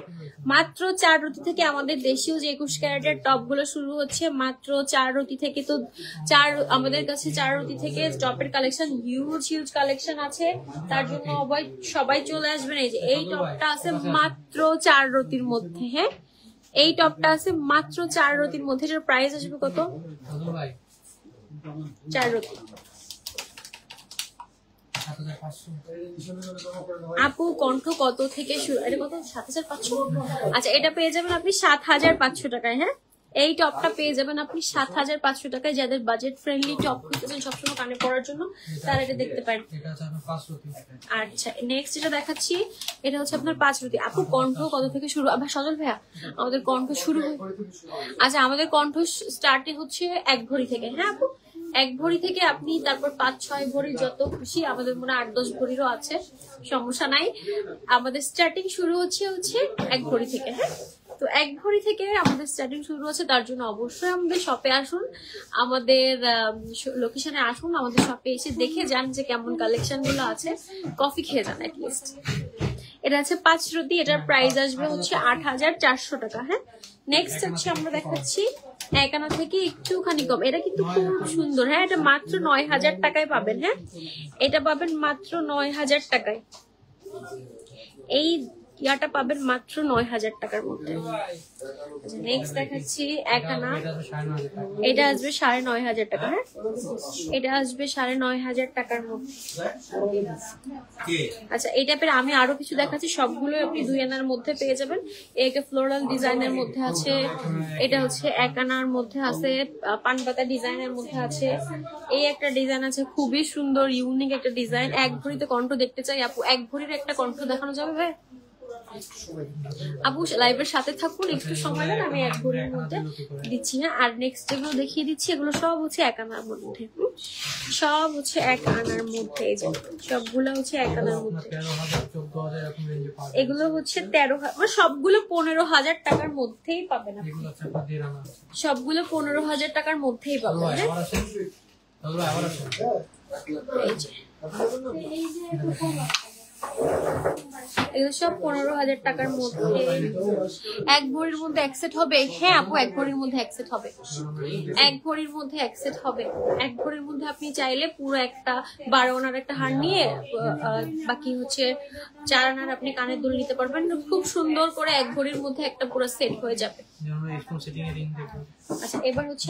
মাত্র 4 রতি থেকে আমাদের দেশীয় যে 21 ক্যারেটের টপ গুলো শুরু হচ্ছে মাত্র 4 রতি থেকে। তো আমাদের কাছে 4 রতি থেকে টপের কালেকশন হিউজ কালেকশন আছে, তার জন্য সবাই চলে আসবেন। এই যে এই টপটা আছে মাত্র 4 রতির মধ্যে। হ্যাঁ, এই টপটা আছে মাত্র 4 রতির মধ্যে। এটার প্রাইস আসবে কত? 4 রতি আপু কণ্ঠ কত থেকে শুরু? এটা কত? 7,500। আচ্ছা, এটা পেয়ে যাবেন আপনি 7,500 টাকায়। হ্যাঁ, এই টপটা পেয়ে যাবেন আপনি 7,500 টাকায়। যাদের বাজেট ফ্রেন্ডলি টপ খুঁজতেছেন সবসময় কানে পরার জন্য, তারা এটা দেখতে পারেন। এটা হচ্ছে আপনার 5 রুপি। আচ্ছা নেক্সট যেটা দেখাচ্ছি, এটা হচ্ছে আপনার 5 রুপি। আপু কণ্ঠ কত থেকে শুরু? আবার সজল ভাইয়া আমাদের কণ্ঠ শুরু আচ্ছা আমাদের কণ্ঠ স্টার্টিং হচ্ছে 1 ভরি থেকে। হ্যাঁ আপু 1 ভরি থেকে আপনি তারপর 5-6 ভরি যত খুশি, আমাদের মনে 8-10 ভরিরও আছে, সমস্যা নাই। আমাদের স্টার্টিং শুরু হচ্ছে 1 ভরি থেকে। হ্যাঁ তো 1 ভরি থেকে আমাদের স্টার্টিং শুরু হচ্ছে। তার জন্য অবশ্যই আমাদের শপে আসুন, আমাদের লোকেশনে আসুন, আমাদের শপে এসে দেখে যান যে কেমন কালেকশন গুলো আছে, কফি খেয়ে যান অ্যাটলিস্ট। এটা আছে 5 রুটি, এটার প্রাইস আসবে হচ্ছে 8,400 টাকা। হ্যাঁ নেক্সট হচ্ছে আমরা দেখাচ্ছি 1 আনা থেকে একটুখানি কম, এটা কিন্তু খুব সুন্দর। হ্যাঁ এটা মাত্র 9,000 টাকায় পাবেন। হ্যাঁ এটা পাবেন মাত্র 9,000 টাকায়। এই ইয়াটা পাবেন মাত্র 9,000 টাকার মধ্যে। নেক্সট দেখাচ্ছি 1 আনা, এটা আসবে 9,500 টাকা। হ্যাঁ এটা আসবে 9,500 টাকার মধ্যে। আচ্ছা এই টাইপের আমি আরো কিছু দেখাচ্ছি, সবগুলো আপনি 2 আনার মধ্যে পেয়ে যাবেন। একটা ফ্লোরাল ডিজাইনের মধ্যে আছে, এটা হচ্ছে 1 আনার মধ্যে আছে, পানপাতা ডিজাইনের মধ্যে আছে, এই একটা ডিজাইন আছে খুবই সুন্দর ইউনিক একটা ডিজাইন। 1 ভরিতে কণ্ঠ দেখতে চাই আপু, 1 ভরির একটা কণ্ঠ দেখানো যাবে ভাই? আপু লাইভের সাথে থাকুন, একটু সময় দেন, আমি 1 ভরির মধ্যে দিচ্ছি। হ্যাঁ আর নেক্সট যেগুলো দেখিয়ে দিচ্ছি এগুলো সব হচ্ছে 1 আনার মধ্যে, সব হচ্ছে 1 আনার মধ্যে। এই যে সবগুলো হচ্ছে 1 আনার মধ্যে। এগুলো হচ্ছে 13,000, সবগুলো 15,000 টাকার মধ্যেই পাবেন আপনি, সবগুলো 15,000 টাকার মধ্যেই পাবেন। এই যে এগুলো সব 15,000 টাকার মধ্যে। 1 ভরির মধ্যে অ্যাকসেপ্ট হবে? হ্যাঁ আপু 1 ভরির মধ্যে অ্যাকসেপ্ট হবে, 1 ভরির মধ্যে অ্যাকসেপ্ট হবে। 1 ভরির মধ্যে আপনি চাইলে পুরো একটা 12 আনার একটা হার নিয়ে বাকি হচ্ছে 4 আনার আপনি কানের দুল নিতে পারবেন, খুব সুন্দর করে 1 ভরির মধ্যে একটা পুরো সেট হয়ে যাবে। আচ্ছা এবার হচ্ছে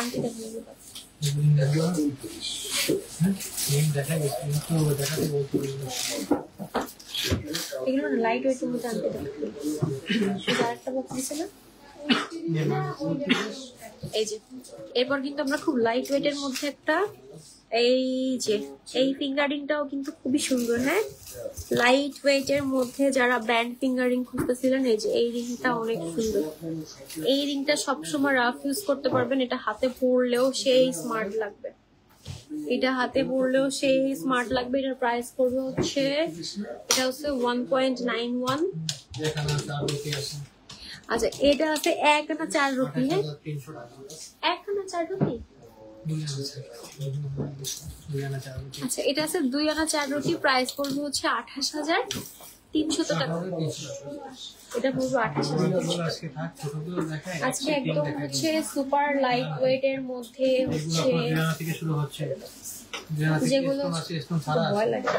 আংটি এগুলো না লাইট ওয়েটের মধ্যে আনতে দেবে। আরেকটা বক্স দিছে না, এই যে এরপর কিন্তু আমরা খুব লাইট ওয়েটের মধ্যে একটা, এই যে এই ফিঙ্গারিংটাও কিন্তু খুবই সুন্দর। হ্যাঁ লাইট ওয়েটের মধ্যে যারা ব্যান্ড ফিঙ্গারিং খুঁজতেছিলেন, এই যে এই রিংটা অনেক সুন্দর। এই রিংটা সবসময় রাফ ইউজ করতে পারবেন, এটা হাতে পরলেও সেই স্মার্ট লাগবে, এটা হাতে পরলেও সেই স্মার্ট লাগবে। এটার প্রাইস পড়বে হচ্ছে, এটা হচ্ছে 1.91। আচ্ছা এটা আছে 1 আনা 4 রুপি। হ্যাঁ 1 আনা 4 রুপি। আচ্ছা এটা আছে 2 আনা 4 রুটি, প্রাইস পড়বে হচ্ছে 28,300 টাকা। এটা পড়বে 28,300। আজকে একদম হচ্ছে সুপার লাইট ওয়েট এর মধ্যে হচ্ছে যেগুলো ভয় লাগে।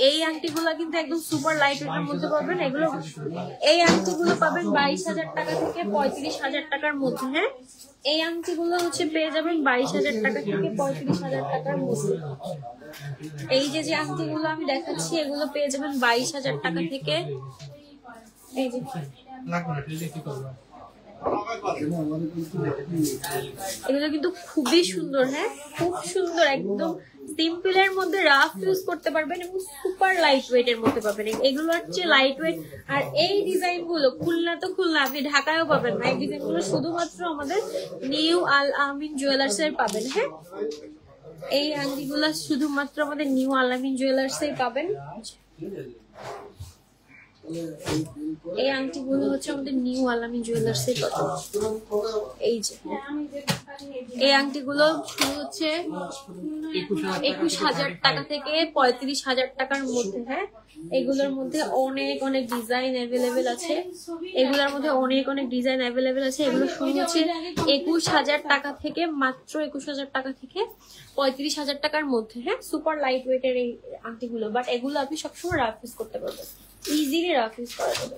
এই আংটিগুলো কিন্তু একদম সুপার লাইট ওয়েট এর মধ্যে পাবেন। এগুলো এই আংটিগুলো পাবেন 22,000 টাকা থেকে 35,000 টাকার মধ্যে। হ্যাঁ এই আংটিগুলো হচ্ছে পেয়ে যাবেন 22,000 টাকা থেকে 35,000 টাকার মধ্যে। এই যে আংটিগুলো আমি দেখাচ্ছি এগুলো পেয়ে যাবেন 22,000 টাকা থেকে। এই যে এগুলো কিন্তু খুবই সুন্দর। হ্যাঁ খুব সুন্দর, একদম সিম্পল এর মধ্যে রাফ ইউজ করতে পারবেন এবং সুপার লাইট ওয়েট এর মধ্যে পাবেন। এগুলো হচ্ছে লাইট ওয়েট। আর এই ডিজাইন গুলো খুলনা তো খুলনা, আপনি ঢাকায়ও পাবেন না। এই ডিজাইন গুলো শুধুমাত্র আমাদের নিউ আল আমিন জুয়েলার্স এর পাবেন। হ্যাঁ এই আংটিগুলো শুধুমাত্র আমাদের নিউ আল আমিন জুয়েলার্স এর পাবেন। এই আংটিগুলো হচ্ছে আমাদের নিউ আল আমিন জুয়েলার্স এর পাবেন। এই যে এই আংটিগুলো হচ্ছে 21,000 টাকা থেকে 35,000 টাকার মধ্যে। হ্যাঁ এগুলোর মধ্যে অনেক অনেক ডিজাইন অ্যাভেলেবেল আছে, এগুলোর মধ্যে অনেক অনেক ডিজাইন অ্যাভেলেবেল আছে। এগুলো শুরু হচ্ছে 21,000 টাকা থেকে, মাত্র 21,000 টাকা থেকে 35,000 টাকার মধ্যে। হ্যাঁ সুপার লাইট ওয়েটের এই আংটিগুলো, বাট এগুলো আপনি সবসময় রাফ ইউজ করতে পারবেন, ইজিলি রাফ ইউজ করা যাবে।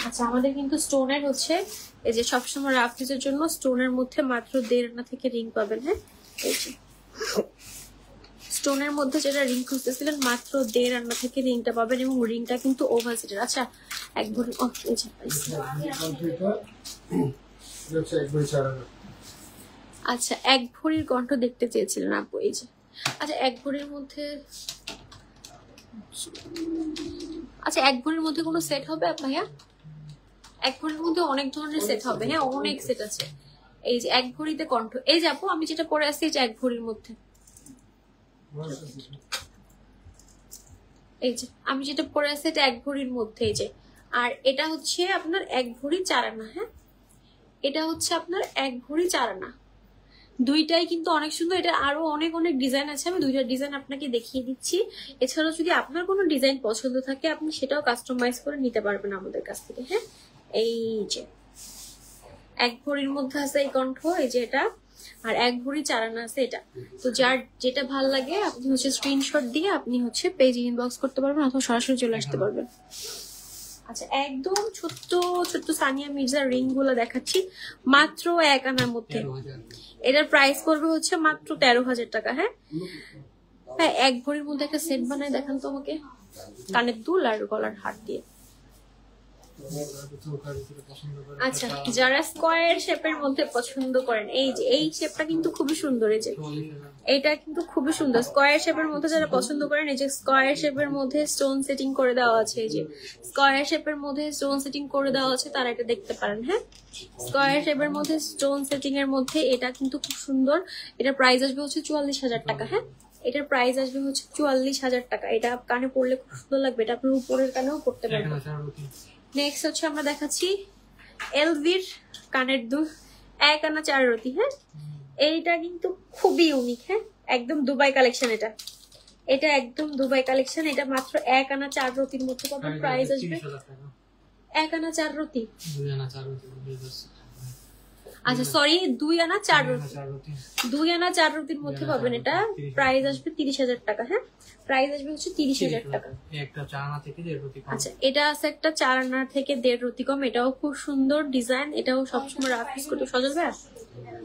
আচ্ছা আমাদের কিন্তু স্টোনের হচ্ছে এই যে সবসময় রাফ ইউজের জন্য স্টোনের মধ্যে মাত্র 1.5 আনা থেকে রিং পাবেন। হ্যাঁ এই যে স্টোনের মধ্যে যেটা রিং খুঁজতেছিলেন মাত্র 1.5 আনা থেকে রিংটা পাবেন এবং রিংটা কিন্তু ওভারসিটের। আচ্ছা এক ভরি এই যে আচ্ছা এক ভরির কণ্ঠ দেখতে চেয়েছিলেন আপু এই যে। আচ্ছা এক ভরির মধ্যে আচ্ছা এক ভরির মধ্যে কোনো সেট হবে ভাইয়া? এক ভরির মধ্যে অনেক ধরনের সেট হবে। হ্যাঁ অনেক সেট আছে। এই যে এক ভরিতে কণ্ঠ এই যে আপু আমি যেটা পরে আসছি যে এক ভরির মধ্যে এই যে আমি যেটা পরে আসছি এটা এক ভরির মধ্যে এই যে। আর এটা হচ্ছে আপনার 1 ভরি 4 আনা। হ্যাঁ এটা হচ্ছে আপনার 1 ভরি 4 আনা। দুইটাই কিন্তু অনেক সুন্দর। এটা আরো অনেক অনেক ডিজাইন আছে, আমি দুইটা ডিজাইন আপনাকে দেখিয়ে দিচ্ছি। এছাড়াও যদি আপনার কোনো ডিজাইন পছন্দ থাকে আপনি সেটাও কাস্টমাইজ করে নিতে পারবেন আমাদের কাছ থেকে। হ্যাঁ এই যে 1 ভরির মধ্যে আছে এই কণ্ঠ এই যে এটা, আর 1 ভরি 4 আনা আছে এটা। তো যার যেটা ভাল লাগে আপনি হচ্ছে স্ক্রিনশট দিয়ে আপনি হচ্ছে পেজে ইনবক্স করতে পারবেন অথবা সরাসরি চলে আসতে পারবেন। আচ্ছা একদম ছোট্ট ছোট্ট সানিয়া মির্জার রিং গুলো দেখাচ্ছি মাত্র 1 আনার মধ্যে। এটার প্রাইস পড়বে হচ্ছে মাত্র 13,000 টাকা। হ্যাঁ হ্যাঁ 1 ভরির মধ্যে একটা সেট বানায় দেখান তো আমাকে, কানের দুল আর গলার হার দিয়ে। আচ্ছা যারা স্কয়ার শেপের মধ্যে পছন্দ করেন এই যে এই শেপটা কিন্তু খুবই সুন্দর। এই যে এইটা কিন্তু খুবই সুন্দর স্কয়ার শেপের মধ্যে যারা পছন্দ করেন এই যে স্কয়ার শেপের মধ্যে স্টোন সেটিং করে দেওয়া আছে। এই যে স্কয়ার শেপের মধ্যে স্টোন সেটিং করে দেওয়া আছে তারা এটা দেখতে পারেন। হ্যাঁ স্কয়ার শেপের মধ্যে স্টোন সেটিং এর মধ্যে এটা কিন্তু খুব সুন্দর। এটার প্রাইস আসবে হচ্ছে 44,000 টাকা। হ্যাঁ এটার প্রাইস আসবে হচ্ছে 44,000 টাকা। এটা কানে পরলে খুব সুন্দর লাগবে। এটা আপনার উপরের কানেও পরতে পারবেন। নেক্সট হচ্ছে আমরা দেখাচ্ছি এলভির কানের দুল 1 আনা 4 রতি। হ্যাঁ এইটা কিন্তু খুবই ইউনিক। হ্যাঁ একদম দুবাই কালেকশন। এটা একদম দুবাই কালেকশন। এটা মাত্র 1 আনা 4 রতির মধ্যে পাবেন। প্রাইস আসবে 1 আনা 4 রতি। আচ্ছা সরি 2 আনা 4 রতি। 2 আনা 4 রতির মধ্যে পাবেন। এটা প্রাইস আসবে 30,000 টাকা। হ্যাঁ প্রাইস আসবে হচ্ছে 30,000 টাকা। আচ্ছা এটা আছে একটা 4 আনা থেকে 1.5 রতি কম। এটাও খুব সুন্দর ডিজাইন। এটাও সবসময় রাফ ইউজ করতে সজল ভাই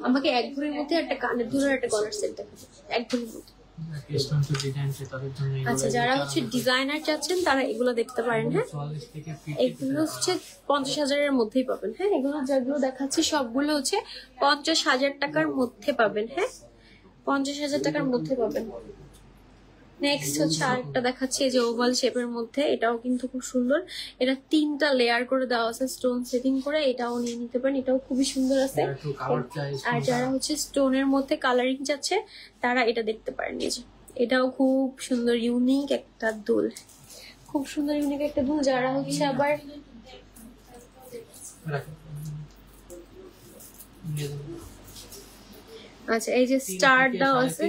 আমাকে 1 ভরির মধ্যে একটা কানের দুলের একটা গলার সেট দেখাচ্ছে 1 ভরির মধ্যে। আচ্ছা যারা হচ্ছে ডিজাইনার চাচ্ছেন তারা এগুলো দেখতে পারেন। হ্যাঁ এগুলো হচ্ছে 50,000 এর মধ্যেই পাবেন। হ্যাঁ এগুলো যেগুলো দেখাচ্ছি সবগুলো হচ্ছে 50,000 টাকার মধ্যে পাবেন। হ্যাঁ 50,000 টাকার মধ্যে পাবেন। নেক্সট হচ্ছে আরেকটা দেখাচ্ছি এই যে ওভাল শেপের মধ্যে। এটাও কিন্তু খুব সুন্দর। এটা 3টা লেয়ার করে দেওয়া আছে স্টোন সেটিং করে। এটাও নিয়ে নিতে পারেন। এটাও খুবই সুন্দর আছে। আর যারা হচ্ছে স্টোনের মধ্যে কালারিং চাচ্ছে তারা এটা দেখতে পারেন। এই যে এটাও খুব সুন্দর ইউনিক একটা দুল, খুব সুন্দর ইউনিক একটা দুল। যারা হচ্ছে আবার আচ্ছা এই যে স্টারটাও আছে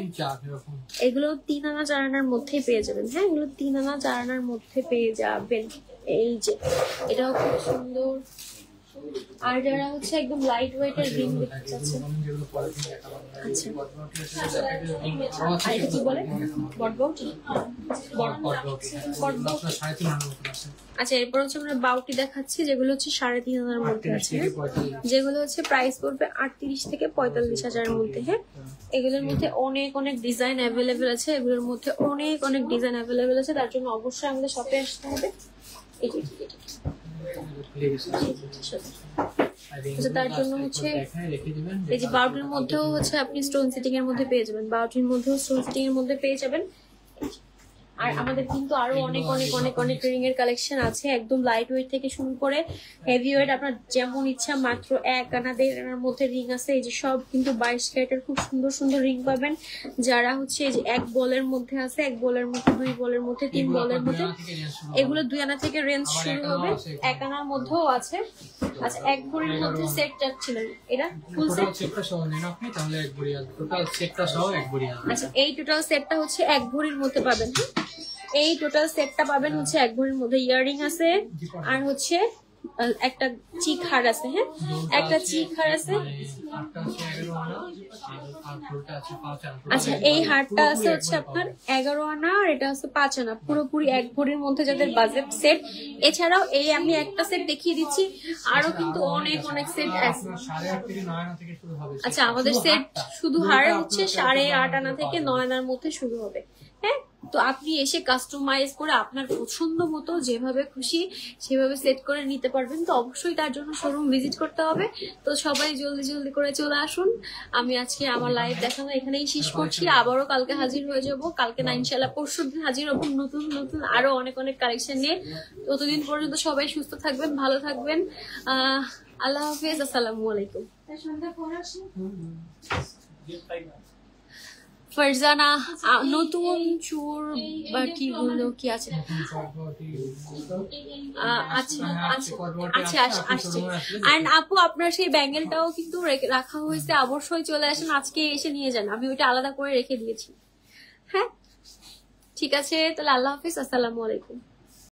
এগুলো 3 আনা 4 আনার মধ্যেই পেয়ে যাবেন। হ্যাঁ এগুলো 3 আনা 4 আনার মধ্যে পেয়ে যাবেন। এই যে এটাও খুব সুন্দর। আর যারা হচ্ছে একদম লাইট ওয়েট এর রিং দেখতে চাচ্ছেন আচ্ছা এটা কি বলে বটবাউটি। আচ্ছা এরপর হচ্ছে আমরা বাউটি দেখাচ্ছি যেগুলো হচ্ছে 3.5 আনার মধ্যে আছে। যেগুলো হচ্ছে প্রাইস পড়বে 38 থেকে 45,000 এর মধ্যে। হ্যাঁ এগুলোর মধ্যে অনেক অনেক ডিজাইন অ্যাভেলেবেল আছে। এগুলোর মধ্যে অনেক অনেক ডিজাইন অ্যাভেলেবেল আছে। তার জন্য অবশ্যই আমাদের শপে আসতে হবে। তার জন্য হচ্ছে এই যে বাউটির মধ্যেও হচ্ছে আপনি স্টোন সেটিং এর মধ্যে পেয়ে যাবেন। বাউটির মধ্যেও স্টোন সেটিং এর মধ্যে পেয়ে যাবেন। আর আমাদের কিন্তু আরো অনেক অনেক অনেক অনেক রিং এর কালেকশন আছে একদম লাইট ওয়েট থেকে শুরু করে হেভি ওয়েট আপনার যেমন ইচ্ছা। মাত্র 1 আনা 1.5 আনার মধ্যে রিং আছে। এই যে সব কিন্তু 22 ক্যারেটের খুব সুন্দর সুন্দর রিং পাবেন। যারা হচ্ছে এই যে 1 বলের মধ্যে আছে, 1 বলের মধ্যে, 2 বলের মধ্যে, 3 বলের মধ্যে, এগুলো 2 আনা থেকে রেঞ্জ শুরু হবে। 1 আনার মধ্যেও আছে। আচ্ছা 1 ভরির মধ্যে সেট চাচ্ছিলেন এটা ফুল সেট সেটটা সহ নেন আপনি তাহলে 1 ভরি আসবে। টোটাল সেটটা সহ 1 ভরি আসবে। আচ্ছা এই টোটাল সেটটা হচ্ছে 1 ভরির মধ্যে পাবেন। এই টোটাল সেটটা পাবেন হচ্ছে 1 ভরির মধ্যে। ইয়াররিং আছে আর হচ্ছে একটা চিক হার আছে, হ্যাঁ একটা চিক হার আছে। আটটা হচ্ছে 11 আনা আর ফুলটা আছে 5 আনা। আচ্ছা এই হারটা আছে হচ্ছে আপনার 11 আনা আর এটা হচ্ছে 5 আনা, পুরোপুরি 1 ভরির মধ্যে যাদের বাজেট সেট। এছাড়াও এই আমি একটা সেট দেখিয়ে দিচ্ছি, আরো কিন্তু অনেক অনেক সেট আছে। 8.5 থেকে 9 আনা থেকে শুরু হবে। আচ্ছা আমাদের সেট শুধু হার হচ্ছে 8.5 আনা থেকে 9 আনার মধ্যে শুরু হবে। হ্যাঁ তো আপনি এসে কাস্টমাইজ করে আপনার পছন্দ মতো যেভাবে খুশি সেভাবে সেট করে নিতে পারবেন। তো অবশ্যই তার জন্য শোরুম ভিজিট করতে হবে। তো সবাই জলদি জলদি করে চলে আসুন। আমি আজকে আমার লাইভ দেখানো এখানেই শেষ করছি, আবারও কালকে হাজির হয়ে যাব। কালকে না ইনশাল্লাহ পরশুদিন হাজির হব নতুন নতুন আরো অনেক অনেক কালেকশন নিয়ে। ততদিন পর্যন্ত সবাই সুস্থ থাকবেন, ভালো থাকবেন। আল্লাহ হাফিজ, আসসালামু আলাইকুম। ফারজানা নতুন চুর বাটি গুলো কি আছে? আচ্ছা আচ্ছা আচ্ছা আসছে। আর আপু আপনার সেই ব্যাঙ্গেলটাও কিন্তু রাখা হয়েছে, অবশ্যই চলে আসেন, আজকে এসে নিয়ে যান, আমি ওইটা আলাদা করে রেখে দিয়েছি। হ্যাঁ ঠিক আছে তাহলে আল্লাহ হাফিজ, আসসালামু আলাইকুম।